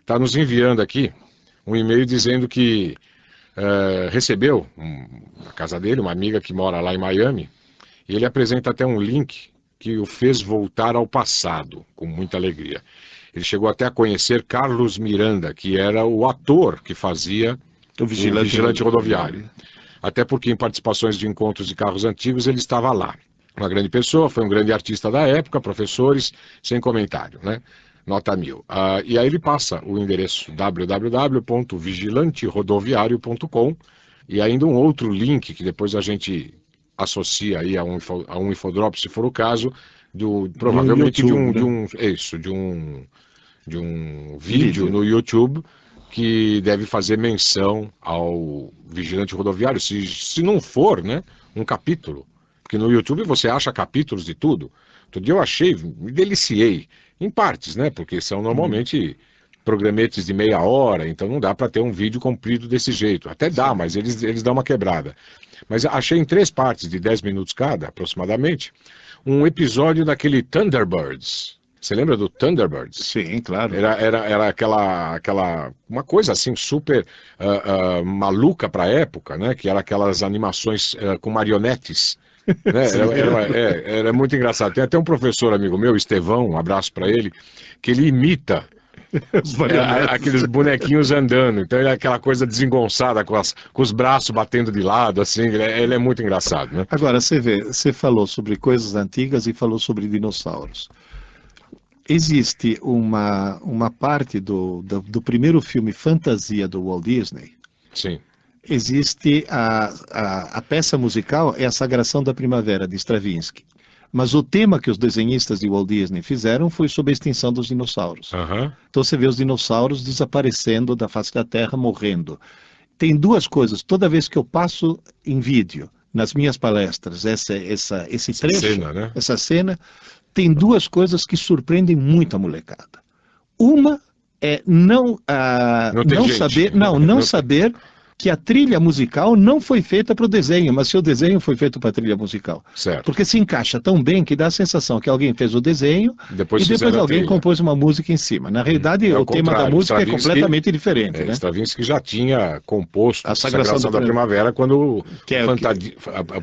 B: está nos enviando aqui um e-mail dizendo que recebeu na casa dele uma amiga que mora lá em Miami, e ele apresenta até um link que o fez voltar ao passado, com muita alegria. Ele chegou até a conhecer Carlos Miranda, que era o ator que fazia o Vigilante Rodoviário. Até porque em participações de encontros de carros antigos ele estava lá. Uma grande pessoa, foi um grande artista da época, professores, sem comentário, né? Nota 1000. E aí ele passa o endereço www.vigilanterodoviario.com e ainda um outro link que depois a gente associa aí a um infodrop, se for o caso, provavelmente YouTube, de um vídeo no YouTube que deve fazer menção ao Vigilante Rodoviário, se não for, né, um capítulo. Porque no YouTube você acha capítulos de tudo. Outro dia eu achei, me deliciei, em partes, né, porque são normalmente programetes de meia hora, então não dá para ter um vídeo comprido desse jeito. Até dá, mas eles dão uma quebrada. Mas achei em 3 partes de 10 minutos cada, aproximadamente, um episódio daquele Thunderbirds. Você lembra do Thunderbirds?
C: Sim, claro.
B: Era aquela uma coisa assim super maluca para a época, né? Que era aquelas animações com marionetes. Né? Era muito engraçado. Tem até um professor amigo meu, Estevão, um abraço para ele, que ele imita aqueles bonequinhos andando. Então é aquela coisa desengonçada com os braços batendo de lado, assim. Ele é muito engraçado, né?
C: Agora, você vê, você falou sobre coisas antigas e falou sobre dinossauros. Existe uma parte do primeiro filme fantasia do Walt Disney.
B: Sim.
C: Existe a peça musical, é a Sagração da Primavera, de Stravinsky. Mas o tema que os desenhistas de Walt Disney fizeram foi sobre a extinção dos dinossauros. Então você vê os dinossauros desaparecendo da face da Terra, morrendo. Tem 2 coisas, toda vez que eu passo em vídeo, nas minhas palestras, esse trecho, essa cena, tem 2 coisas que surpreendem muito a molecada. Uma é não saber que a trilha musical não foi feita para o desenho, mas seu desenho foi feito para a trilha musical.
B: Certo.
C: Porque se encaixa tão bem que dá a sensação que alguém fez o desenho e depois alguém compôs uma música em cima. Na realidade, o tema da música é completamente diferente. Né?
B: Stravinsky já tinha composto a Sagração da Primavera quando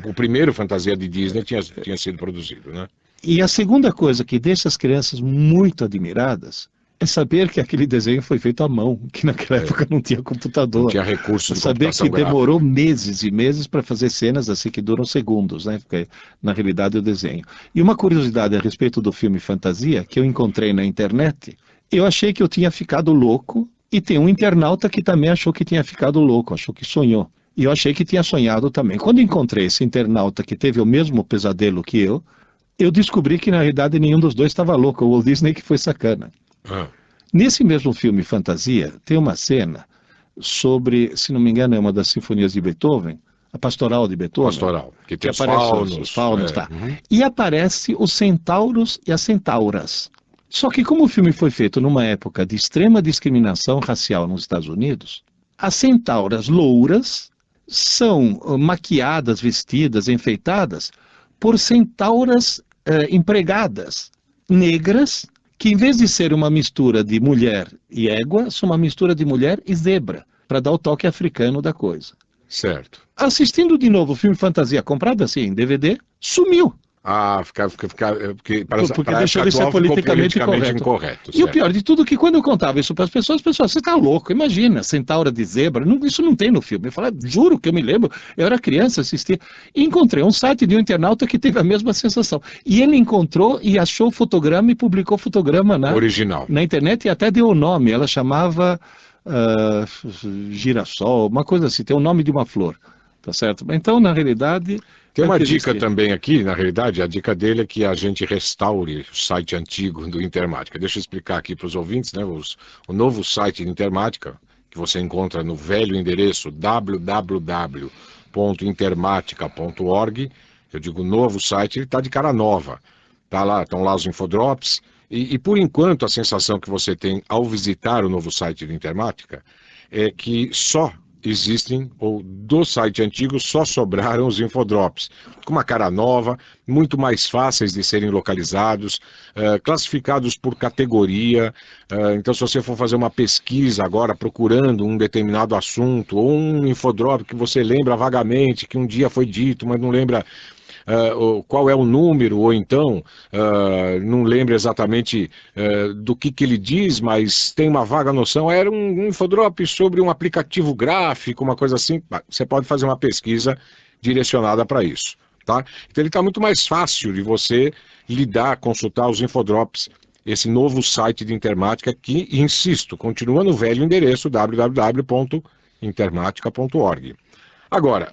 B: o primeiro fantasia de Disney tinha sido produzido, né?
C: E a segunda coisa que deixa as crianças muito admiradas é saber que aquele desenho foi feito à mão, que naquela época não tinha computador.
B: Não tinha recurso de
C: saber que demorou meses e meses para fazer cenas assim que duram segundos, né? Porque na realidade é o desenho. E uma curiosidade a respeito do filme Fantasia, que eu encontrei na internet, eu achei que eu tinha ficado louco, e tem um internauta que também achou que tinha ficado louco, achou que sonhou. E eu achei que tinha sonhado também. Quando encontrei esse internauta que teve o mesmo pesadelo que eu descobri que na realidade nenhum dos dois estava louco, o Walt Disney que foi sacana. Nesse mesmo filme Fantasia, tem uma cena sobre, se não me engano, é uma das sinfonias de Beethoven, a Pastoral de Beethoven.
B: Pastoral, que tem
C: aparece os faunos, tá. E aparece os centauros e as centauras. Só que como o filme foi feito numa época de extrema discriminação racial nos Estados Unidos, as centauras louras são maquiadas, vestidas, enfeitadas por centauras empregadas, negras, que em vez de ser uma mistura de mulher e égua, são uma mistura de mulher e zebra, para dar o toque africano da coisa.
B: Certo.
C: Assistindo de novo o filme Fantasia, comprado assim em DVD, sumiu.
B: Porque
C: Porque deixou de ser politicamente
B: incorreto.
C: E o pior de tudo é que quando eu contava isso para as pessoas, você está louco, imagina, Centaura de Zebra, isso não tem no filme. Eu falei, juro que eu me lembro, eu era criança, assistia, e encontrei um site de um internauta que teve a mesma sensação. E ele encontrou e achou o fotograma e publicou o fotograma
B: original
C: na internet e até deu o nome, ela chamava girassol, uma coisa assim, tem o nome de uma flor, tá certo? Então, na realidade...
B: Tem uma dica também aqui, na realidade, a dica dele é que a gente restaure o site antigo do Intermática. Deixa eu explicar aqui para os ouvintes, né? O novo site de Intermática, que você encontra no velho endereço www.intermatica.org, eu digo novo site, ele está de cara nova. Estão lá os infodrops, e por enquanto a sensação que você tem ao visitar o novo site de Intermática é que só existem, ou do site antigo só sobraram os infodrops, com uma cara nova, muito mais fáceis de serem localizados, classificados por categoria. Então, se você for fazer uma pesquisa agora procurando um determinado assunto, ou um infodrop que você lembra vagamente, que um dia foi dito, mas não lembra qual é o número, ou então não lembra exatamente do que ele diz, mas tem uma vaga noção, era um infodrop sobre um aplicativo gráfico, uma coisa assim, você pode fazer uma pesquisa direcionada para isso, tá? Então ele está muito mais fácil de você lidar, consultar os infodrops, esse novo site de Intermática que, insisto, continua no velho endereço www.intermatica.org. Agora,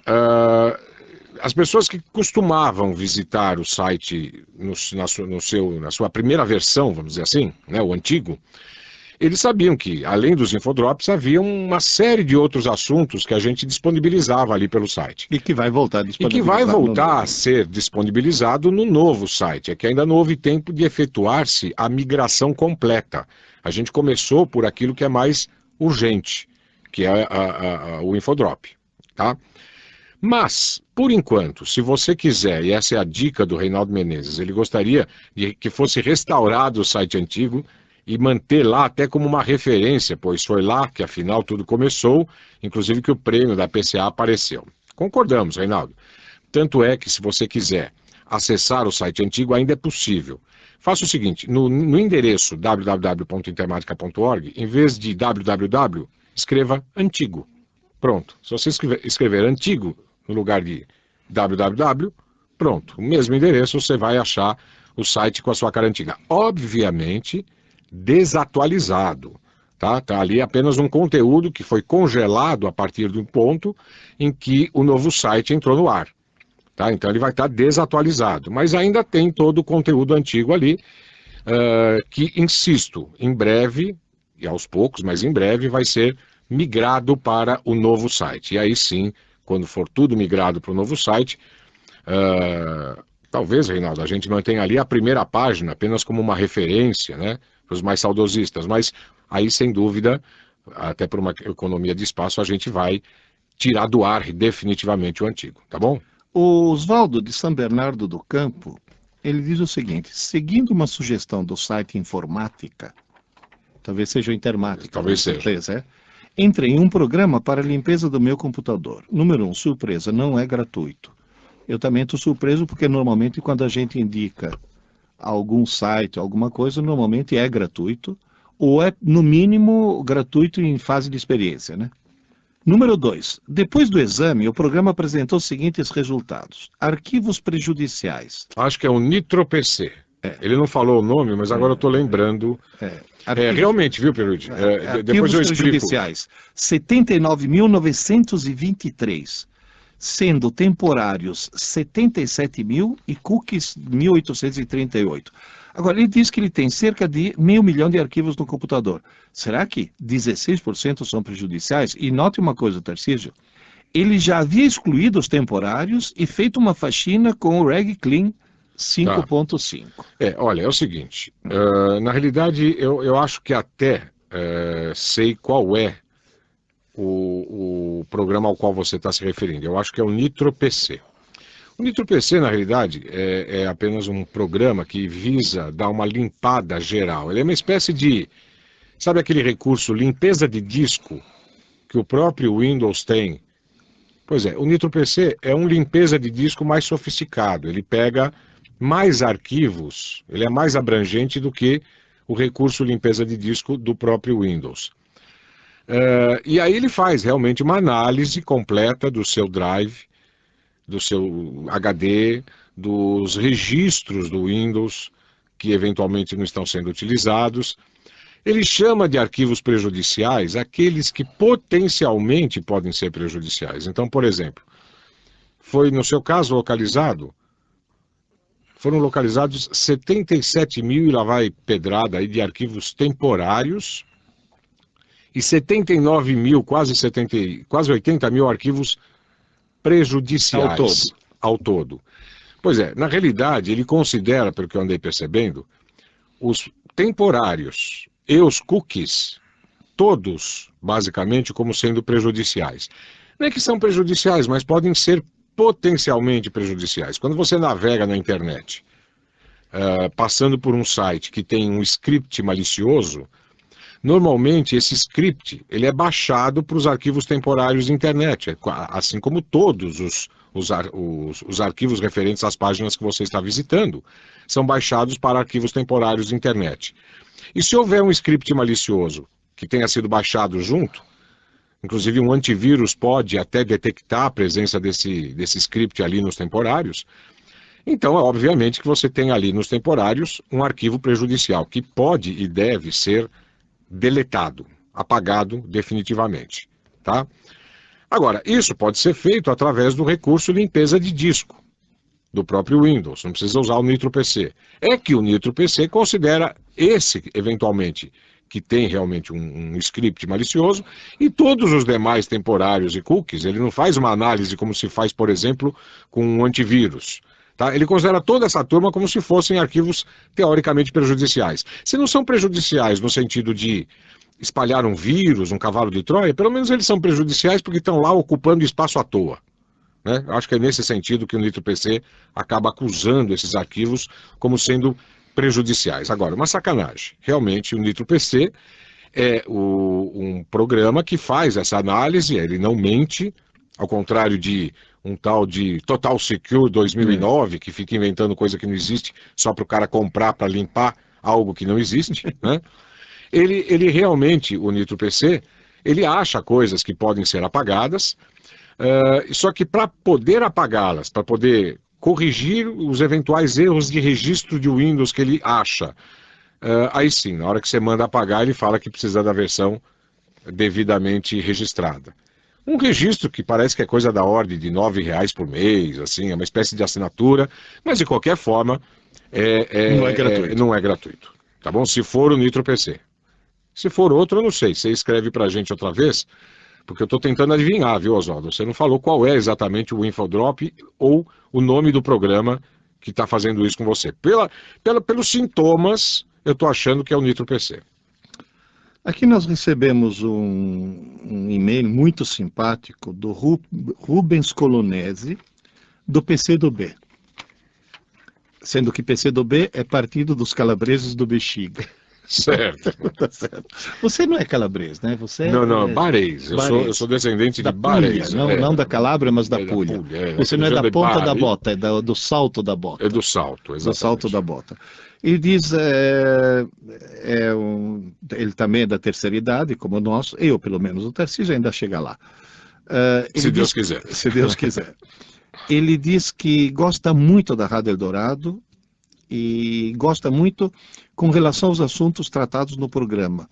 B: as pessoas que costumavam visitar o site na sua primeira versão, vamos dizer assim, né, o antigo, eles sabiam que, além dos infodrops, havia uma série de outros assuntos que a gente disponibilizava ali pelo site.
C: E que vai voltar
B: a ser disponibilizado no novo site. É que ainda não houve tempo de efetuar-se a migração completa. A gente começou por aquilo que é mais urgente, que é o infodrop, tá? Mas, por enquanto, se você quiser, e essa é a dica do Reinaldo Menezes, ele gostaria de que fosse restaurado o site antigo e manter lá até como uma referência, pois foi lá que afinal tudo começou, inclusive que o prêmio da PCA apareceu. Concordamos, Reinaldo. Tanto é que se você quiser acessar o site antigo, ainda é possível. Faça o seguinte, no endereço www.intermatica.org, em vez de www, escreva antigo. Pronto. Se você escrever antigo no lugar de www, pronto. O mesmo endereço você vai achar o site com a sua cara antiga. Obviamente, desatualizado. Tá ali apenas um conteúdo que foi congelado a partir de um ponto em que o novo site entrou no ar. Tá? Então ele vai estar desatualizado. Mas ainda tem todo o conteúdo antigo ali, que, insisto, em breve, e aos poucos, mas em breve vai ser migrado para o novo site. E aí sim, quando for tudo migrado para o novo site, talvez, Reinaldo, a gente mantenha ali a primeira página apenas como uma referência, né, para os mais saudosistas, mas aí, sem dúvida, até por uma economia de espaço, a gente vai tirar do ar definitivamente o antigo, tá bom?
C: O Oswaldo de São Bernardo do Campo, ele diz o seguinte, seguindo uma sugestão do site Informática, talvez seja o Intermática,
B: talvez seja.
C: Entrei em um programa para a limpeza do meu computador. Número 1, surpresa, não é gratuito. Eu também estou surpreso porque normalmente quando a gente indica algum site, alguma coisa, normalmente é gratuito, ou é, no mínimo, gratuito em fase de experiência, né? Número 2, depois do exame, o programa apresentou os seguintes resultados. Arquivos prejudiciais.
B: Acho que é o NitroPC. Ele não falou o nome, mas agora eu estou lembrando. Realmente, viu, Perucci? Depois eu explico.
C: Prejudiciais, 79.923, sendo temporários 77.000 e cookies 1.838. Agora, ele diz que ele tem cerca de 500 mil de arquivos no computador. Será que 16% são prejudiciais? E note uma coisa, Tarcísio, ele já havia excluído os temporários e feito uma faxina com o Reg Clean 5.5.
B: Olha, é o seguinte, na realidade eu acho que até sei qual é o programa ao qual você está se referindo. Eu acho que é o NitroPC. O NitroPC, na realidade, é apenas um programa que visa dar uma limpada geral. Ele é uma espécie de, sabe aquele recurso limpeza de disco que o próprio Windows tem? Pois é, o NitroPC é um limpeza de disco mais sofisticado. Ele pega mais arquivos, ele é mais abrangente do que o recurso limpeza de disco do próprio Windows. E aí ele faz realmente uma análise completa do seu drive, do seu HD, dos registros do Windows que eventualmente não estão sendo utilizados. Ele chama de arquivos prejudiciais aqueles que potencialmente podem ser prejudiciais. Então, por exemplo, foi no seu caso foram localizados 77 mil e lá vai pedrada aí de arquivos temporários e 79 mil, quase 80 mil arquivos prejudiciais ao todo. Pois é, na realidade ele considera, pelo que eu andei percebendo, os temporários e os cookies, todos basicamente como sendo prejudiciais. Não é que são prejudiciais, mas podem ser potencialmente prejudiciais. Quando você navega na internet, passando por um site que tem um script malicioso, normalmente esse script ele é baixado para os arquivos temporários de internet, assim como todos os arquivos referentes às páginas que você está visitando, são baixados para arquivos temporários de internet. E se houver um script malicioso que tenha sido baixado junto, inclusive um antivírus pode até detectar a presença desse script ali nos temporários, então é obviamente que você tem ali nos temporários um arquivo prejudicial que pode e deve ser deletado, apagado definitivamente, tá? Agora, isso pode ser feito através do recurso limpeza de disco do próprio Windows, não precisa usar o NitroPC. É que o NitroPC considera esse, eventualmente, que tem realmente um script malicioso, e todos os demais temporários e cookies, ele não faz uma análise como se faz, por exemplo, com um antivírus. Tá? Ele considera toda essa turma como se fossem arquivos teoricamente prejudiciais. Se não são prejudiciais no sentido de espalhar um vírus, um cavalo de Troia, pelo menos eles são prejudiciais porque estão lá ocupando espaço à toa. Né? Eu acho que é nesse sentido que o NitroPC acaba acusando esses arquivos como sendo prejudiciais. Agora, uma sacanagem. Realmente, o NitroPC é um programa que faz essa análise, ele não mente, ao contrário de um tal de Total Secure 2009, que fica inventando coisa que não existe só para o cara comprar para limpar algo que não existe, né? Ele realmente, o NitroPC, ele acha coisas que podem ser apagadas, só que para poder apagá-las, para poder corrigir os eventuais erros de registro de Windows que ele acha, aí sim, na hora que você manda apagar, ele fala que precisa da versão devidamente registrada. Um registro que parece que é coisa da ordem de R$9 por mês, assim, é uma espécie de assinatura, mas de qualquer forma não é gratuito. Tá bom? Se for o NitroPC. Se for outro, eu não sei. Você escreve pra gente outra vez, porque eu estou tentando adivinhar, viu, Oswaldo? Você não falou qual é exatamente o Infodrop ou o nome do programa que está fazendo isso com você. Pelos sintomas, eu estou achando que é o NitroPC.
C: Aqui nós recebemos um e-mail muito simpático do Rubens Colonese, do PCdoB. Sendo que PCdoB é partido dos calabreses do Bexiga.
B: Certo.
C: Tá certo. Você não é calabrês, né? Você
B: não, barês. Eu sou descendente de barês.
C: Não da Calábria, mas da Puglia. Você não é da ponta da bota, é do salto da bota.
B: É do salto, exatamente.
C: Do salto da bota. Ele diz, ele também é da terceira idade, como nós, eu pelo menos, o Tarcísio ainda chega lá.
B: Se Deus quiser.
C: Se Deus quiser. Ele diz que gosta muito da Rádio Eldorado e gosta muito com relação aos assuntos tratados no programa.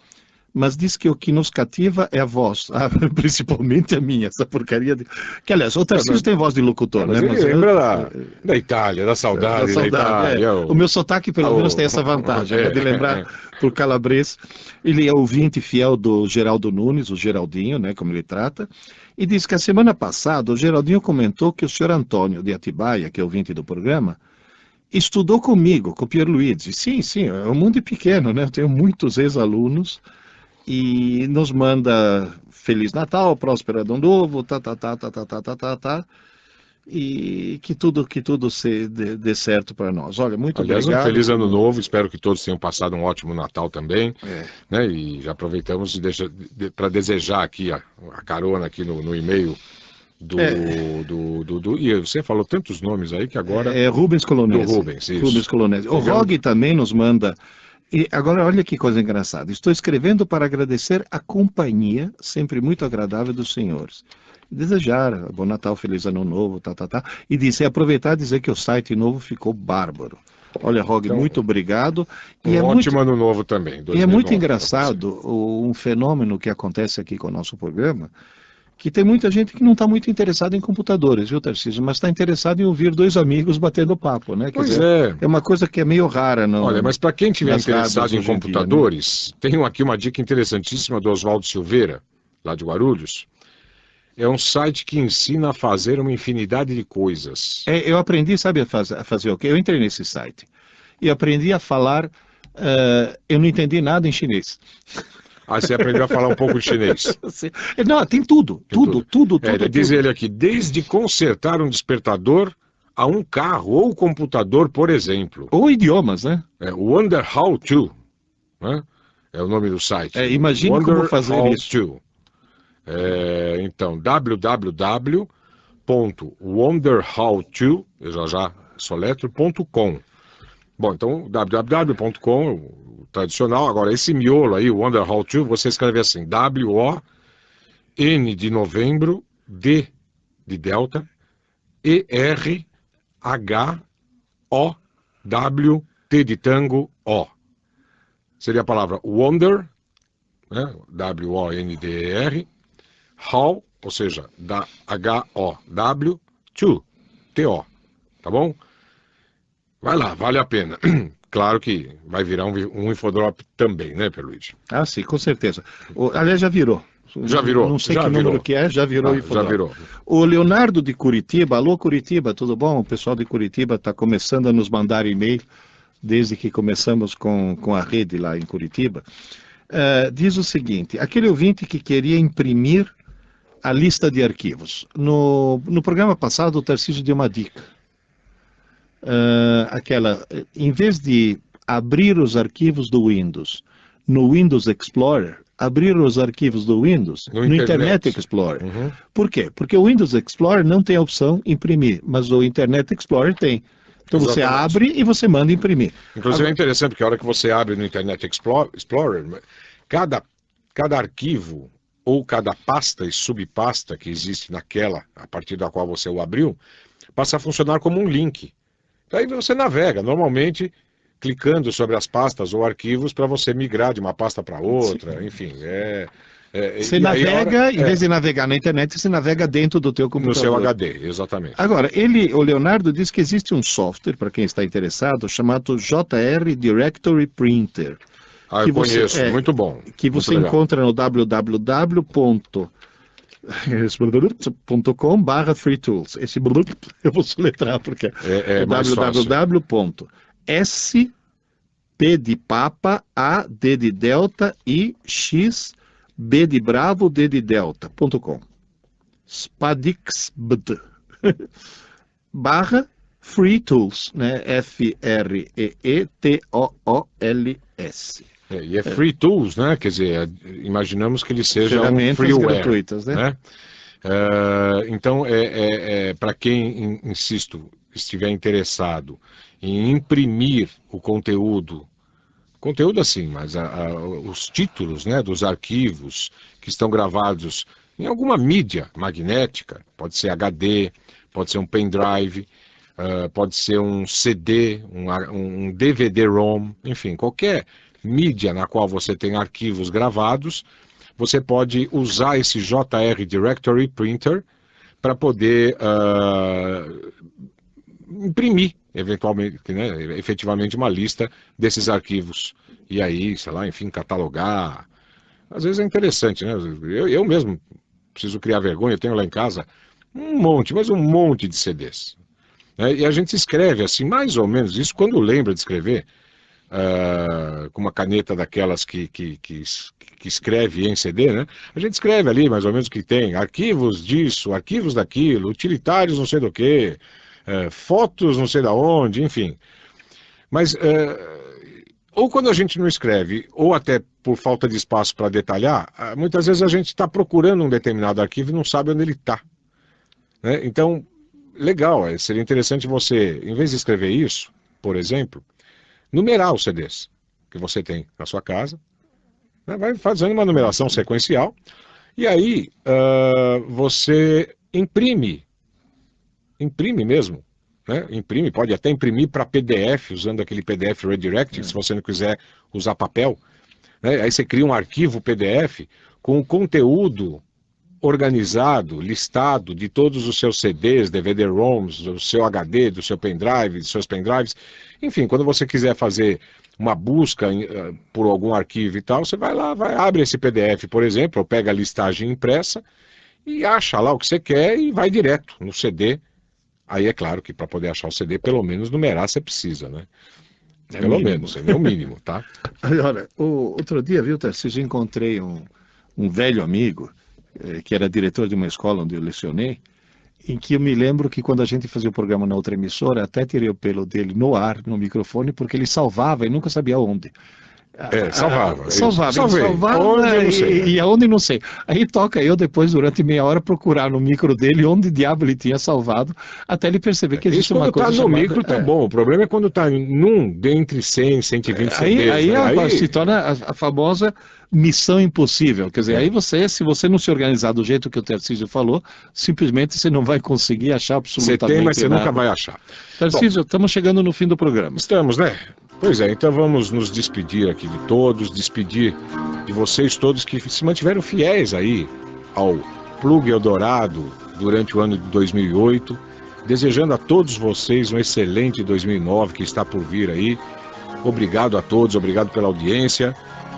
C: Mas diz que o que nos cativa é a voz, principalmente a minha, essa porcaria de... Que, aliás, o Tarcísio tem voz de locutor, né?
B: Mas lembra da Itália, da saudade da Itália.
C: O meu sotaque, pelo menos, tem essa vantagem, de lembrar por calabrês. Ele é ouvinte fiel do Geraldo Nunes, o Geraldinho, né, como ele trata, e diz que a semana passada o Geraldinho comentou que o senhor Antônio de Atibaia, que é ouvinte do programa, estudou comigo, com o Pierluigi. Sim, o mundo é pequeno, né? Eu tenho muitos ex-alunos e nos manda Feliz Natal, próspero Ano Novo, e que tudo dê certo para nós. Olha, muito
B: obrigado.
C: Um
B: feliz Ano Novo, espero que todos tenham passado um ótimo Natal também, né? E já aproveitamos para desejar aqui a carona aqui no e-mail E você falou tantos nomes aí que agora...
C: Rubens Colonese.
B: Do Rubens, isso.
C: Rubens Colonese. O Rog também nos manda... E agora, olha que coisa engraçada. Estou escrevendo para agradecer a companhia, sempre muito agradável, dos senhores. Desejar bom Natal, feliz ano novo, e aproveitar e dizer que o site novo ficou bárbaro. Olha, Rog, então, muito obrigado.
B: E ótimo ano novo também. 2009,
C: e é muito engraçado um fenômeno que acontece aqui com o nosso programa, que tem muita gente que não está muito interessada em computadores, viu, Tarcísio? Mas está interessado em ouvir dois amigos batendo papo, né?
B: Pois é.
C: É uma coisa que é meio rara.
B: Olha, mas para quem estiver interessado em computadores, dia, né? Tenho aqui uma dica interessantíssima do Oswaldo Silveira, lá de Guarulhos. É um site que ensina a fazer uma infinidade de coisas.
C: Eu aprendi, sabe, a fazer o quê? Eu entrei nesse site e aprendi a falar... eu não entendi nada em chinês.
B: Ah, você aprendeu a falar um pouco de chinês.
C: Não, tem tudo.
B: Diz ele aqui, desde consertar um despertador a um carro ou computador, por exemplo.
C: Ou idiomas, né?
B: Wonder How To, né? É o nome do site.
C: Imagine como fazer isso.
B: To. Então, www.wonderhowto, já soletro.com. Bom, então, www.com, o tradicional. Agora, esse miolo aí, o Wonder How To, você escreve assim, W-O-N de novembro, D de delta, E-R-H-O-W-T de tango, O. Seria a palavra Wonder, né? W-O-N-D-E-R, How, ou seja, da H-O-W, To, T-O, tá bom? Vai lá, vale a pena. Claro que vai virar um infodrop também, né, Pierluigi?
C: Ah, sim, com certeza. Aliás, já virou.
B: Já virou.
C: Não sei que número que é, já virou infodrop.
B: Já virou.
C: O Leonardo de Curitiba, alô Curitiba, tudo bom? O pessoal de Curitiba está começando a nos mandar e-mail desde que começamos com a rede lá em Curitiba. Diz o seguinte, aquele ouvinte que queria imprimir a lista de arquivos. No programa passado, o Tarcísio deu uma dica. Em vez de abrir os arquivos do Windows no Windows Explorer, abrir os arquivos do Windows no Internet Explorer.
B: Uhum.
C: Por quê? Porque o Windows Explorer não tem a opção imprimir, mas o Internet Explorer tem. Então você abre e você manda imprimir.
B: Inclusive é interessante porque a hora que você abre no Internet Explorer, cada arquivo ou cada pasta e subpasta que existe naquela, a partir da qual você o abriu, passa a funcionar como um link. Daí você navega, normalmente clicando sobre as pastas ou arquivos para você migrar de uma pasta para outra, enfim.
C: Você navega, em vez de navegar na internet, você navega dentro do teu computador.
B: No seu HD, exatamente.
C: Agora, o Leonardo diz que existe um software, para quem está interessado, chamado JR Directory Printer.
B: Eu conheço, muito bom.
C: Que você encontra no www.com/freetools. Esse eu vou soletrar porque é www.s P de Papa, A, D de Delta, I, X, B de Bravo, D de Delta.com. Spadixbd /Free Tools, né? F-R-E-E-T-O-O-L-S.
B: E é Free Tools, né? Quer dizer, imaginamos que ele seja um freeware,
C: gratuitas, né?
B: Então, para quem, insisto, estiver interessado em imprimir o conteúdo assim, mas os títulos, né, dos arquivos que estão gravados em alguma mídia magnética, pode ser HD, pode ser um pendrive, pode ser um CD, um DVD-ROM, enfim, qualquer mídia na qual você tem arquivos gravados, você pode usar esse JR Directory Printer para poder imprimir, eventualmente, né, efetivamente uma lista desses arquivos. E aí, sei lá, enfim, catalogar. Às vezes é interessante, né? Eu mesmo preciso criar vergonha, eu tenho lá em casa um monte de CDs. E a gente escreve assim, mais ou menos, isso quando lembra de escrever, com uma caneta daquelas que escreve em CD, né? A gente escreve ali mais ou menos o que tem, arquivos disso, arquivos daquilo, utilitários não sei do que, fotos não sei da onde, enfim. Mas, ou quando a gente não escreve, ou até por falta de espaço para detalhar, muitas vezes a gente está procurando um determinado arquivo e não sabe onde ele está. né? Então, legal, seria interessante você, em vez de escrever isso, por exemplo, numerar os CDs que você tem na sua casa, né? Vai fazendo uma numeração sequencial, e aí você imprime mesmo, né? Imprime, pode até imprimir para PDF, usando aquele PDF Redirect, se você não quiser usar papel, né? Aí você cria um arquivo PDF com o conteúdo organizado, listado de todos os seus CDs, DVD-ROMs, do seu HD, do seu pendrive, dos seus pendrives. Enfim, quando você quiser fazer uma busca por algum arquivo e tal, você vai lá, abre esse PDF, por exemplo, ou pega a listagem impressa e acha lá o que você quer e vai direto no CD. Aí é claro que para poder achar o CD, pelo menos numerar você precisa, né? Pelo menos, é o mínimo, tá?
C: Olha, outro dia, viu, Tarcísio, encontrei um velho amigo, que era diretor de uma escola onde eu lecionei, em que eu me lembro que quando a gente fazia o programa na outra emissora, até tirei o pelo dele no ar, no microfone, porque ele salvava e nunca sabia onde.
B: Salvava.
C: Salvava
B: onde, eu não sei.
C: E aonde não sei. Aí toca eu depois, durante meia hora, procurar no micro dele onde diabo ele tinha salvado, até ele perceber que existe uma coisa
B: chamada... Quando tá no micro, tá bom. O problema é quando tá dentre 100, 120 CDs.
C: Aí se torna a famosa missão impossível. Quer dizer, aí se você não se organizar do jeito que o Tarcísio falou, simplesmente você não vai conseguir achar absolutamente nada.
B: Você tem, mas você nunca vai achar.
C: Tarcísio, estamos chegando no fim do programa.
B: Estamos, né? Pois é, então vamos nos despedir aqui de todos, despedir de vocês todos que se mantiveram fiéis aí ao Plug Eldorado durante o ano de 2008, desejando a todos vocês um excelente 2009 que está por vir aí. Obrigado a todos, obrigado pela audiência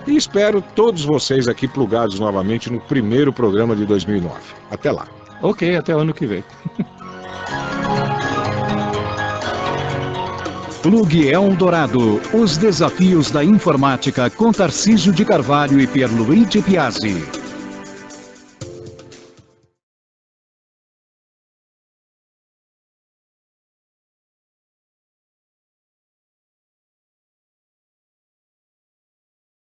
B: e espero todos vocês aqui plugados novamente no primeiro programa de 2009. Até lá.
C: Ok, até o ano que vem.
A: Plug Eldorado, os desafios da informática com Tarcísio de Carvalho e Pierluigi Piazzi.